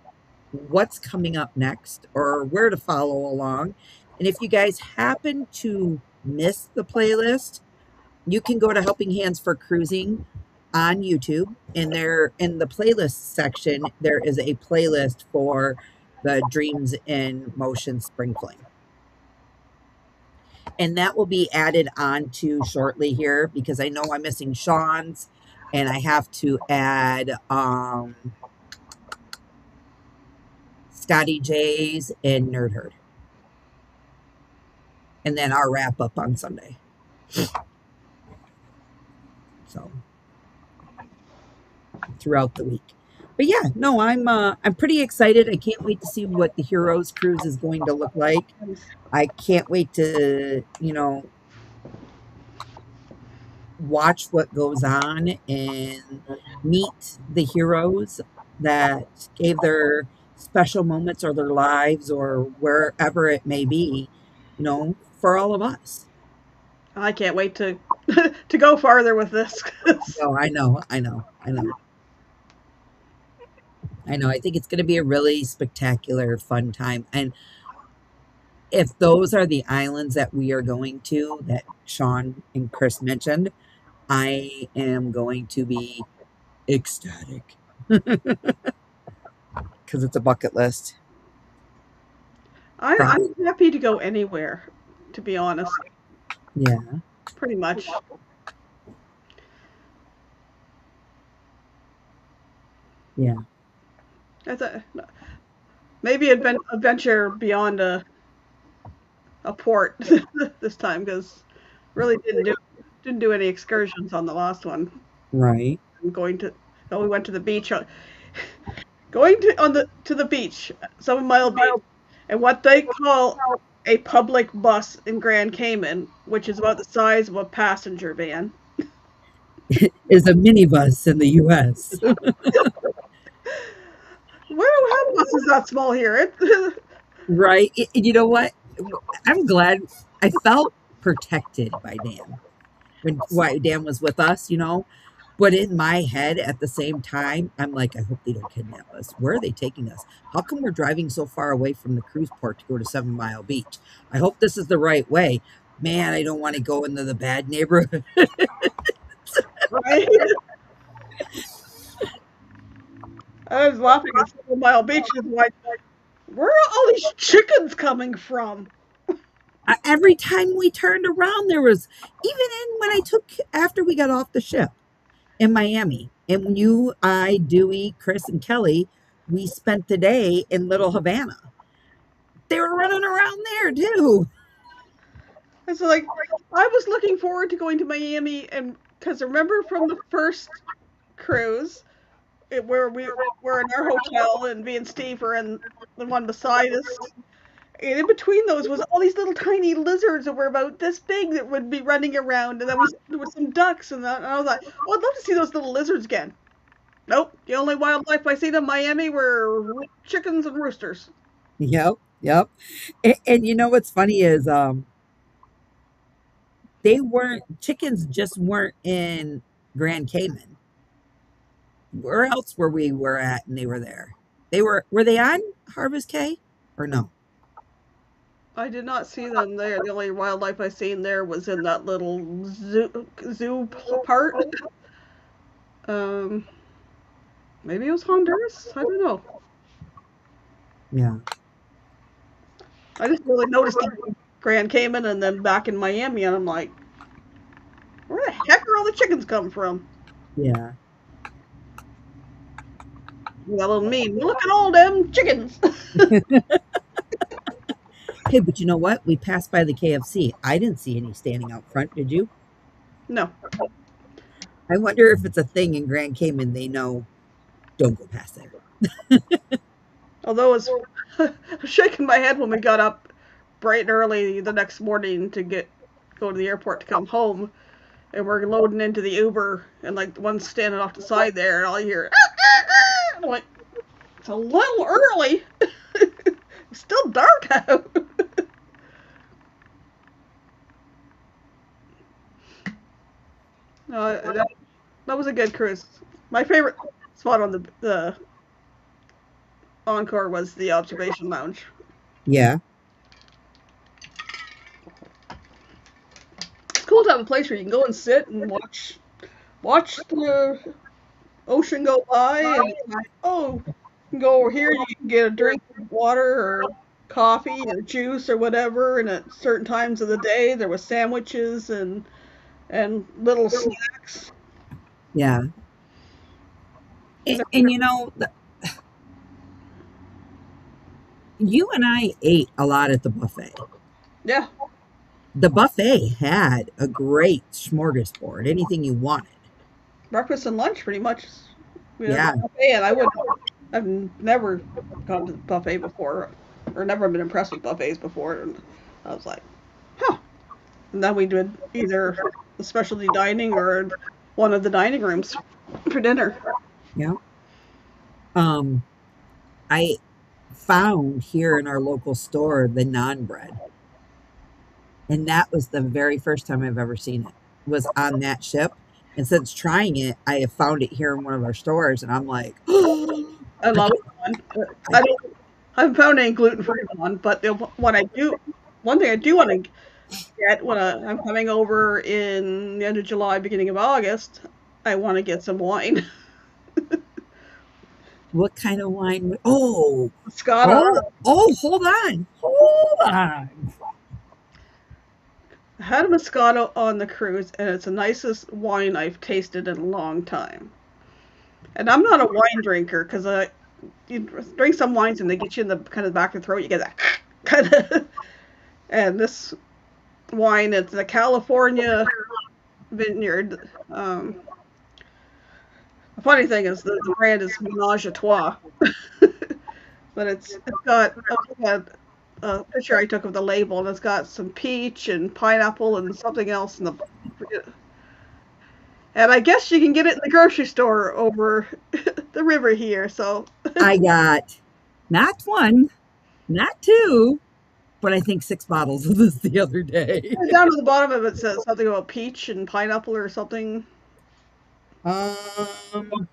what's coming up next or where to follow along. And if you guys happen to miss the playlist, you can go to Helping Hands for Cruising on YouTube. And there in the playlist section, there is a playlist for the Dreams in Motion Spring Fling. And that will be added on to shortly here because I know I'm missing Sean's and I have to add Scotty J's and Nerd Herd. And then our wrap up on Sunday. So throughout the week. But yeah, no, I'm pretty excited. I can't wait to see what the Heroes Cruise is going to look like. I can't wait to, watch what goes on and meet the heroes that gave their special moments or their lives or wherever it may be, for all of us. I can't wait to to go farther with this. Oh, I know. I think it's going to be a really spectacular, fun time. And if those are the islands that we are going to, that Sean and Chris mentioned, I am going to be ecstatic because it's a bucket list. I'm happy to go anywhere, to be honest. Yeah. Pretty much. Yeah. Maybe adventure beyond a port this time because really didn't do any excursions on the last one. Right. We went to the beach, to the beach, 7 Mile Beach, and what they call a public bus in Grand Cayman, which is about the size of a passenger van, is a minibus in the U.S. We don't have buses that small here. Right. You know what? I'm glad I felt protected by Dan why Dan was with us, But in my head at the same time, I'm like, I hope they don't kidnap us. Where are they taking us? How come we're driving so far away from the cruise port to go to 7 Mile Beach? I hope this is the right way. Man, I don't want to go into the bad neighborhood. Right? I was laughing at 7 Mile Beach. Like, where are all these chickens coming from? Every time we turned around, there was, when after we got off the ship in Miami, and when you, I, Dewey, Chris, and Kelly, we spent the day in Little Havana. They were running around there too. It's like I was looking forward to going to Miami, and because remember from the first cruise, where we were in our hotel, and me and Steve were in the one beside us. And in between those was all these little tiny lizards that were about this big that would be running around, and there was some ducks, and I was like, oh, I'd love to see those little lizards again. Nope, the only wildlife I seen in Miami were chickens and roosters. Yep. And you know what's funny is chickens just weren't in Grand Cayman. Where else were at and they were there? Were they on Harvest K or no? I did not see them there. The only wildlife I seen there was in that little zoo part. Um, maybe it was Honduras. I don't know. Yeah. I just really noticed the Grand Cayman and then back in Miami, and I'm like, where the heck are all the chickens come from? Yeah. That little meme. Look at all them chickens. Hey, but you know what? We passed by the KFC. I didn't see any standing out front. Did you? No. I wonder if it's a thing in Grand Cayman. They know don't go past there. Although it's shaking my head when we got up bright and early the next morning to go to the airport to come home, and we're loading into the Uber, and like the one's standing off the side there, and all you hear, ah, ah, ah. And I'm like, it's a little early. It's still dark out. That was a good cruise. My favorite spot on the Encore was the observation lounge. Yeah. It's cool to have a place where you can go and sit and watch the ocean go by, and it's like, oh, you can go over here, you can get a drink of water or coffee or juice or whatever, and at certain times of the day there was sandwiches and little snacks. Yeah. And you know, you and I ate a lot at the buffet. Yeah, The buffet had a great smorgasbord, anything you wanted. breakfast and lunch pretty much. We had Yeah. a buffet, and I've never gone to the buffet before, or never been impressed with buffets before, and I was like, huh. And then we did either the specialty dining or one of the dining rooms for dinner. Yeah. Um, I found here in our local store the naan bread. And that was the very first time I've ever seen it. Was on that ship. And since trying it, I have found it here in one of our stores, and I'm like, I love one. I haven't found any gluten free one, but one thing I do want to get when I'm coming over in the end of July, beginning of August, I want to get some wine. what kind of wine? Oh, Moscato. hold on. Hold on. I had a Moscato on the cruise, and it's the nicest wine I've tasted in a long time. And I'm not a wine drinker because you drink some wines and they get you in the kind of back of the throat. You get that kind of. And this wine, it's a California vineyard. The funny thing is the brand is Menage a Trois, but it's got a picture I took of the label, and it's got some peach and pineapple and something else in the. And I guess you can get it in the grocery store over the river here. So I got not one, not two, but I think 6 bottles of this the other day. down to the bottom of it says something about peach and pineapple or something. Um,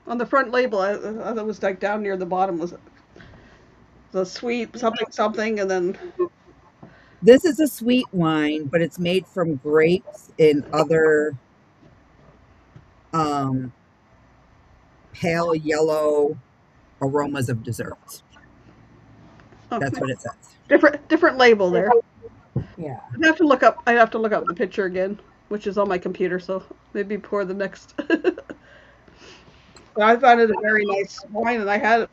On the front label, I thought it was like down near the bottom was the sweet something something, and then this is a sweet wine, but it's made from grapes and other um, pale yellow aromas of desserts. That's what it says. different label there. Yeah. I'd have to look up the picture again, which is on my computer, so maybe pour the next. But I found it a very nice wine, and I had it.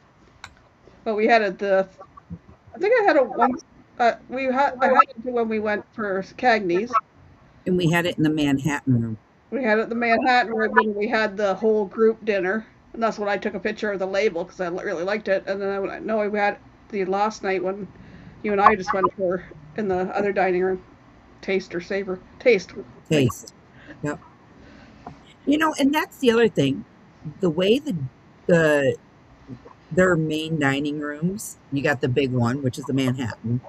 But we had it I think I had it once. I had it when we went for Cagney's. And we had it in the Manhattan room. We had it at the Manhattan room, and we had the whole group dinner, and that's when I took a picture of the label because I really liked it. And then I know we had the last night when you and I just went for in the other dining room, taste or savor, taste. Yep. You know, and that's the other thing. The way their main dining rooms, you got the big one, which is the Manhattan.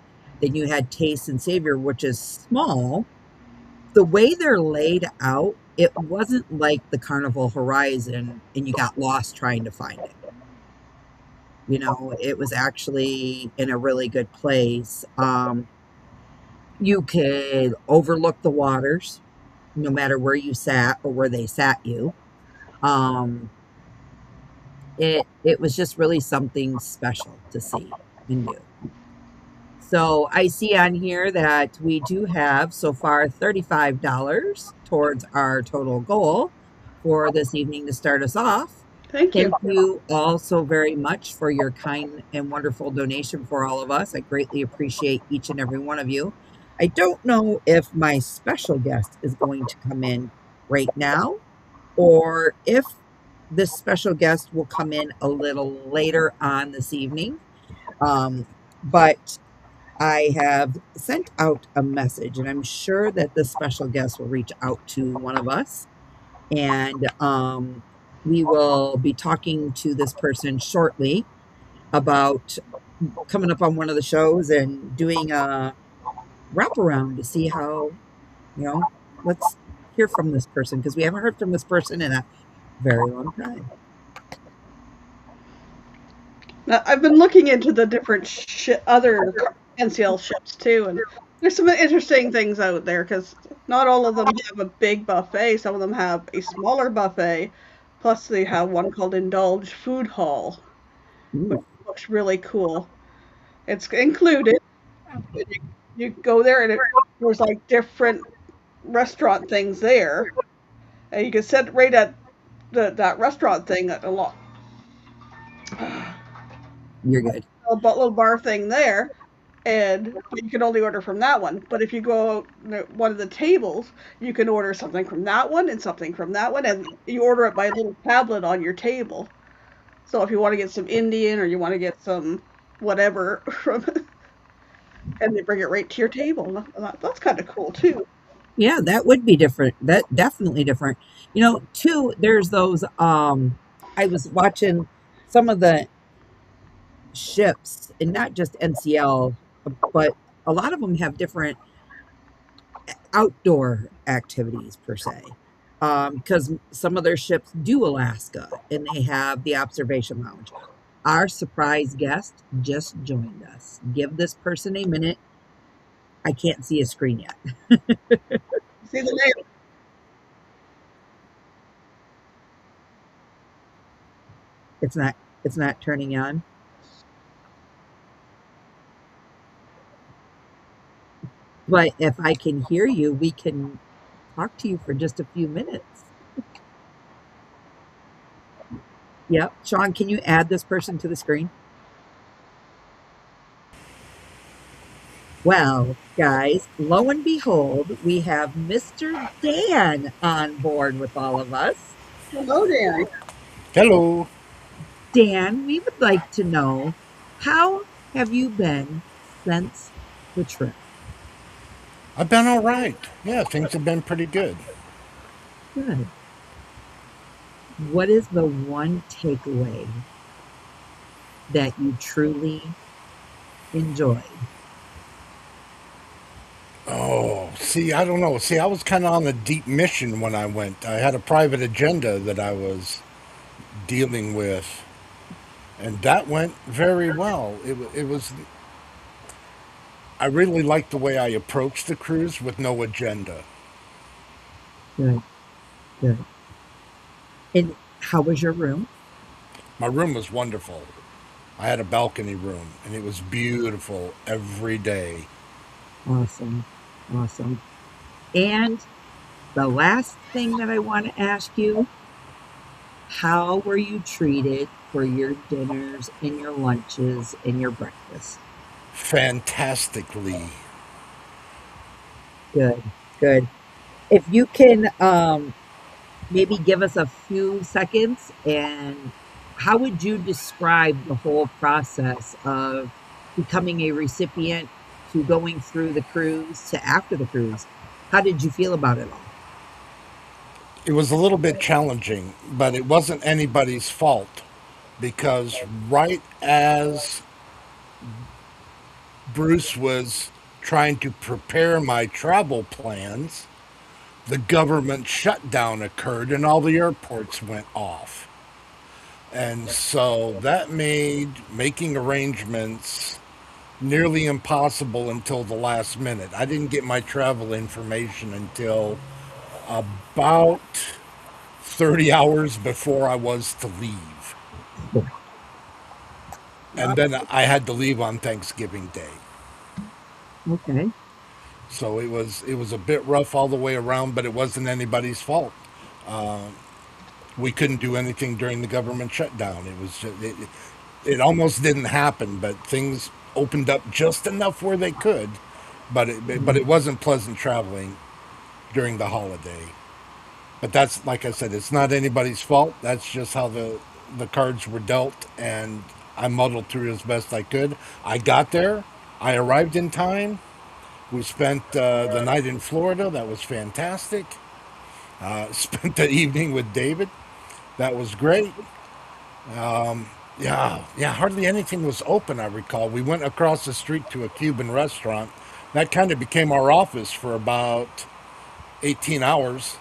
Then you had Taste and Savior, which is small. The way they're laid out, it wasn't like the Carnival Horizon and you got lost trying to find it. It was actually in a really good place. You could overlook the waters no matter where you sat or where they sat you. Um, it was just really something special to see and do. So I see on here that we do have so far $35 towards our total goal for this evening to start us off. Thank you. Thank you all so very much for your kind and wonderful donation for all of us. I greatly appreciate each and every one of you. I don't know if my special guest is going to come in right now or if this special guest will come in a little later on this evening. But I have sent out a message, and I'm sure that the special guest will reach out to one of us, and we will be talking to this person shortly about coming up on one of the shows and doing a wraparound to see how, you know, let's hear from this person because we haven't heard from this person in a very long time. Now, I've been looking into the different other NCL ships too, and there's some interesting things out there because not all of them have a big buffet. Some of them have a smaller buffet, plus they have one called Indulge Food Hall, which Ooh, looks really cool. It's included. You, you go there and there's like different restaurant things there, and you can sit right at that restaurant thing at a lot. you're good. Little bar thing there, and but you can only order from that one. But if you go one of the tables, you can order something from that one and something from that one, and you order it by a little tablet on your table. So if you want to get some Indian or you want to get some whatever from, and they bring it right to your table. That's kind of cool too. Yeah, that would be different. That definitely different. Too, there's those I was watching some of the ships and not just NCL, but a lot of them have different outdoor activities per se. Because some of their ships do Alaska and they have the observation lounge. Our surprise guest just joined us. Give this person a minute. I can't see a screen yet. See the name. It's not turning on. But if I can hear you, we can talk to you for just a few minutes. Yep. Sean, can you add this person to the screen? Well, guys, lo and behold, we have Mr. Dan on board with all of us. Hello, Dan. Hello. Dan, we would like to know, how have you been since the trip? I've been all right. Yeah, things have been pretty good. Good. What is the one takeaway that you truly enjoyed? Oh, see, I don't know. See, I was kind of on a deep mission when I went. I had a private agenda that I was dealing with, and that went very well. It was. I really liked the way I approached the cruise with no agenda. Good, good. And how was your room? My room was wonderful. I had a balcony room, and it was beautiful every day. Awesome, awesome. And the last thing that I want to ask you, how were you treated for your dinners and your lunches and your breakfast? Fantastically. Good, good. If you can maybe give us a few seconds, and how would you describe the whole process of becoming a recipient to going through the cruise to after the cruise? How did you feel about it all? It was a little bit challenging, but it wasn't anybody's fault because right as Bruce was trying to prepare my travel plans, the government shutdown occurred and all the airports went off. And so that made making arrangements nearly impossible until the last minute. I didn't get my travel information until about 30 hours before I was to leave. And then I had to leave on Thanksgiving Day. Okay. So it was a bit rough all the way around, but it wasn't anybody's fault. We couldn't do anything during the government shutdown. It was just, it almost didn't happen, but things opened up just enough where they could. But it wasn't pleasant traveling during the holiday. But that's, like I said, it's not anybody's fault. That's just how the cards were dealt, and I muddled through as best I could. I got there. I arrived in time. We spent the night in Florida. That was fantastic. Spent the evening with David. That was great. Yeah. Hardly anything was open. I recall we went across the street to a Cuban restaurant. That kind of became our office for about 18 hours.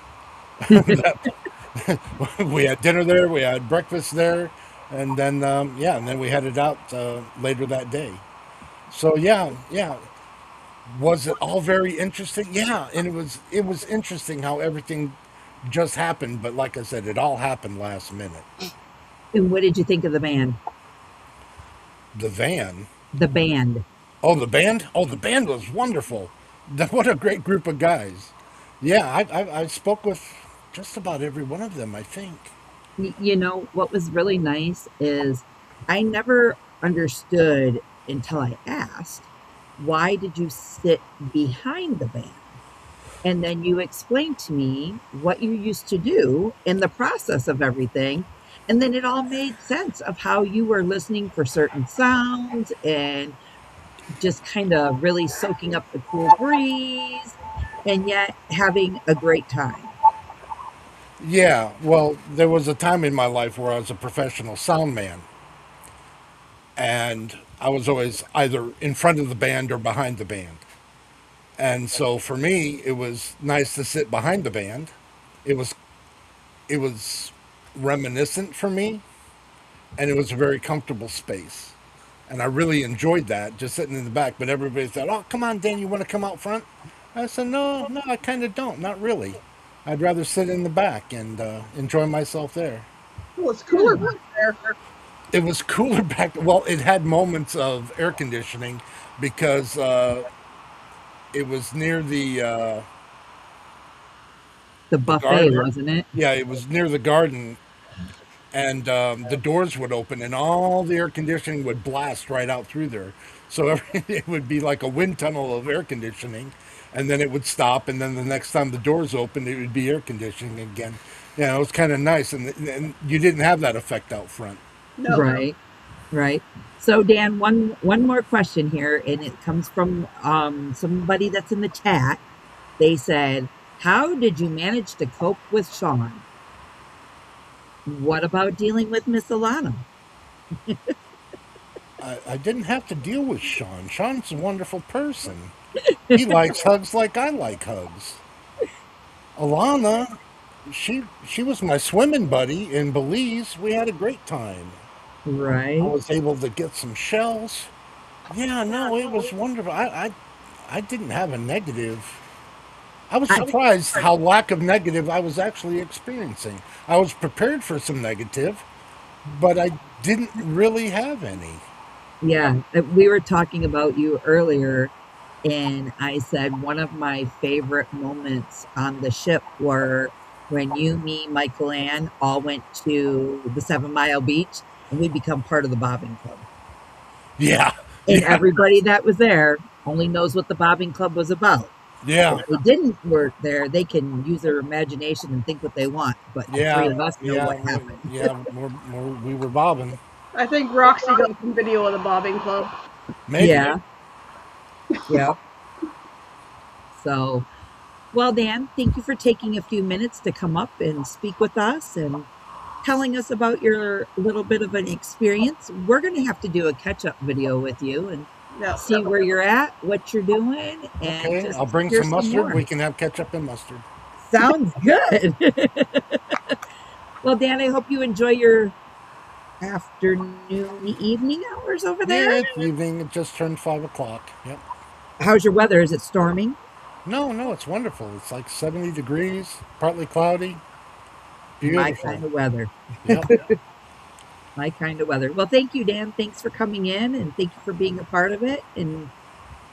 We had dinner there. We had breakfast there, and then and then we headed out later that day. So yeah. Was it all very interesting? Yeah, and it was interesting how everything just happened. But like I said, it all happened last minute. And what did you think of the band? The van. The band. Oh, the band. Oh, the band was wonderful. What a great group of guys. Yeah, I spoke with just about every one of them, I think. You know, what was really nice is I never understood until I asked, why did you sit behind the band? And then you explained to me what you used to do in the process of everything. And then it all made sense of how you were listening for certain sounds and just kind of really soaking up the cool breeze and yet having a great time. Yeah, well, there was a time in my life where I was a professional sound man, and I was always either in front of the band or behind the band. And so for me, it was nice to sit behind the band. It was it was reminiscent for me, and it was a very comfortable space. And I really enjoyed that, just sitting in the back. But everybody said, "Oh, come on, Dan, you want to come out front?" I said, "No, I kind of don't, not really. I'd rather sit in the back and enjoy myself there." Well, it's cooler back there. It was cooler back. Well, it had moments of air conditioning because it was near The the buffet, garden. wasn't it? Yeah, it was near the garden, and the doors would open, and all the air conditioning would blast right out through there. So it would be like a wind tunnel of air conditioning, and then it would stop, and then the next time the doors opened, it would be air conditioning again. Yeah, it was kind of nice, and you didn't have that effect out front. No. Right, right. So Dan, one more question here, and it comes from somebody that's in the chat. They said, "How did you manage to cope with Sean? What about dealing with Miss Alana?" I didn't have to deal with Sean. Sean's a wonderful person. He likes hugs like I like hugs. Alana, she was my swimming buddy in Belize. We had a great time. I Right. was able to get some shells. Yeah, no, it was wonderful. I didn't have a negative. I was I, surprised how lack of negative I was actually experiencing. I was prepared for some negative, but I didn't really have any. yeah, we were talking about you earlier, and I said one of my favorite moments on the ship were when you, me, Michael Ann all went to the 7 Mile Beach and we become part of the bobbing club. Yeah, And yeah, everybody that was there only knows what the bobbing club was about. yeah, If they didn't work there, they can use their imagination and think what they want. But the three yeah, of us know yeah, what happened. we were bobbing. I think Roxy got some video of the bobbing club. Maybe. Yeah, yeah. So, well, Dan, thank you for taking a few minutes to come up and speak with us and telling us about your little bit of an experience. We're going to have to do a catch up video with you and Yeah. see where you're at, what you're doing, and Okay, just I'll bring hear some some mustard. more. We can have ketchup and mustard. Sounds good. Well, Dan, I hope you enjoy your afternoon, evening hours over there. Yeah, it's evening. It just turned 5 o'clock. Yep. How's your weather? Is it storming? No, no, it's wonderful. It's like 70 degrees, partly cloudy. My Beautiful. kind of weather. Yep. My kind of weather. Well, thank you, Dan. Thanks for coming in and thank you for being a part of it. And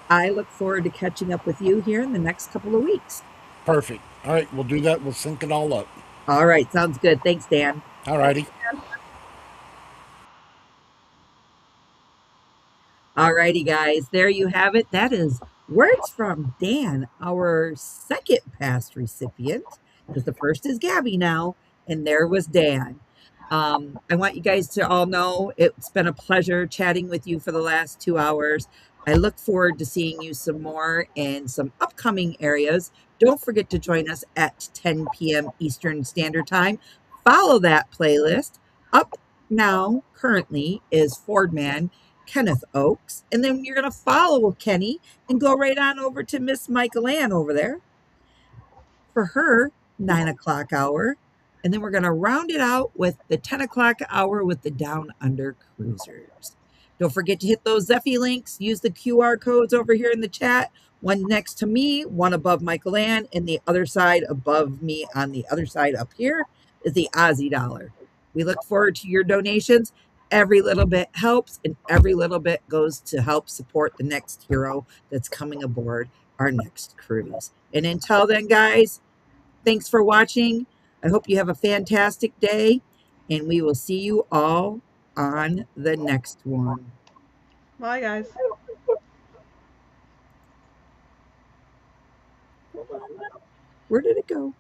I look forward to catching up with you here in the next couple of weeks. Perfect. All right, we'll do that. We'll sync it all up. All right. Sounds good. Thanks, Dan. All righty. All righty, guys. There you have it. That is words from Dan, our second past recipient, because the first is Gabby now, and there was Dan. I want you guys to all know it's been a pleasure chatting with you for the last 2 hours. I look forward to seeing you some more in some upcoming areas. Don't forget to join us at 10 p.m. Eastern Standard Time. Follow that playlist. Up now, currently, is Fordman Kenneth Oaks. And then you're going to follow Kenny and go right on over to Miss Michael Ann over there for her 9 o'clock hour. And then we're going to round it out with the 10 o'clock hour with the Down Under Cruisers. Don't forget to hit those Zeffy links. Use the QR codes over here in the chat. One next to me, one above Michael Ann, and the other side above me on the other side up here is the Aussie dollar. We look forward to your donations. Every little bit helps, and every little bit goes to help support the next hero that's coming aboard our next cruise. And until then, guys, thanks for watching. I hope you have a fantastic day, and we will see you all on the next one. Bye, guys. Hold on. Where did it go?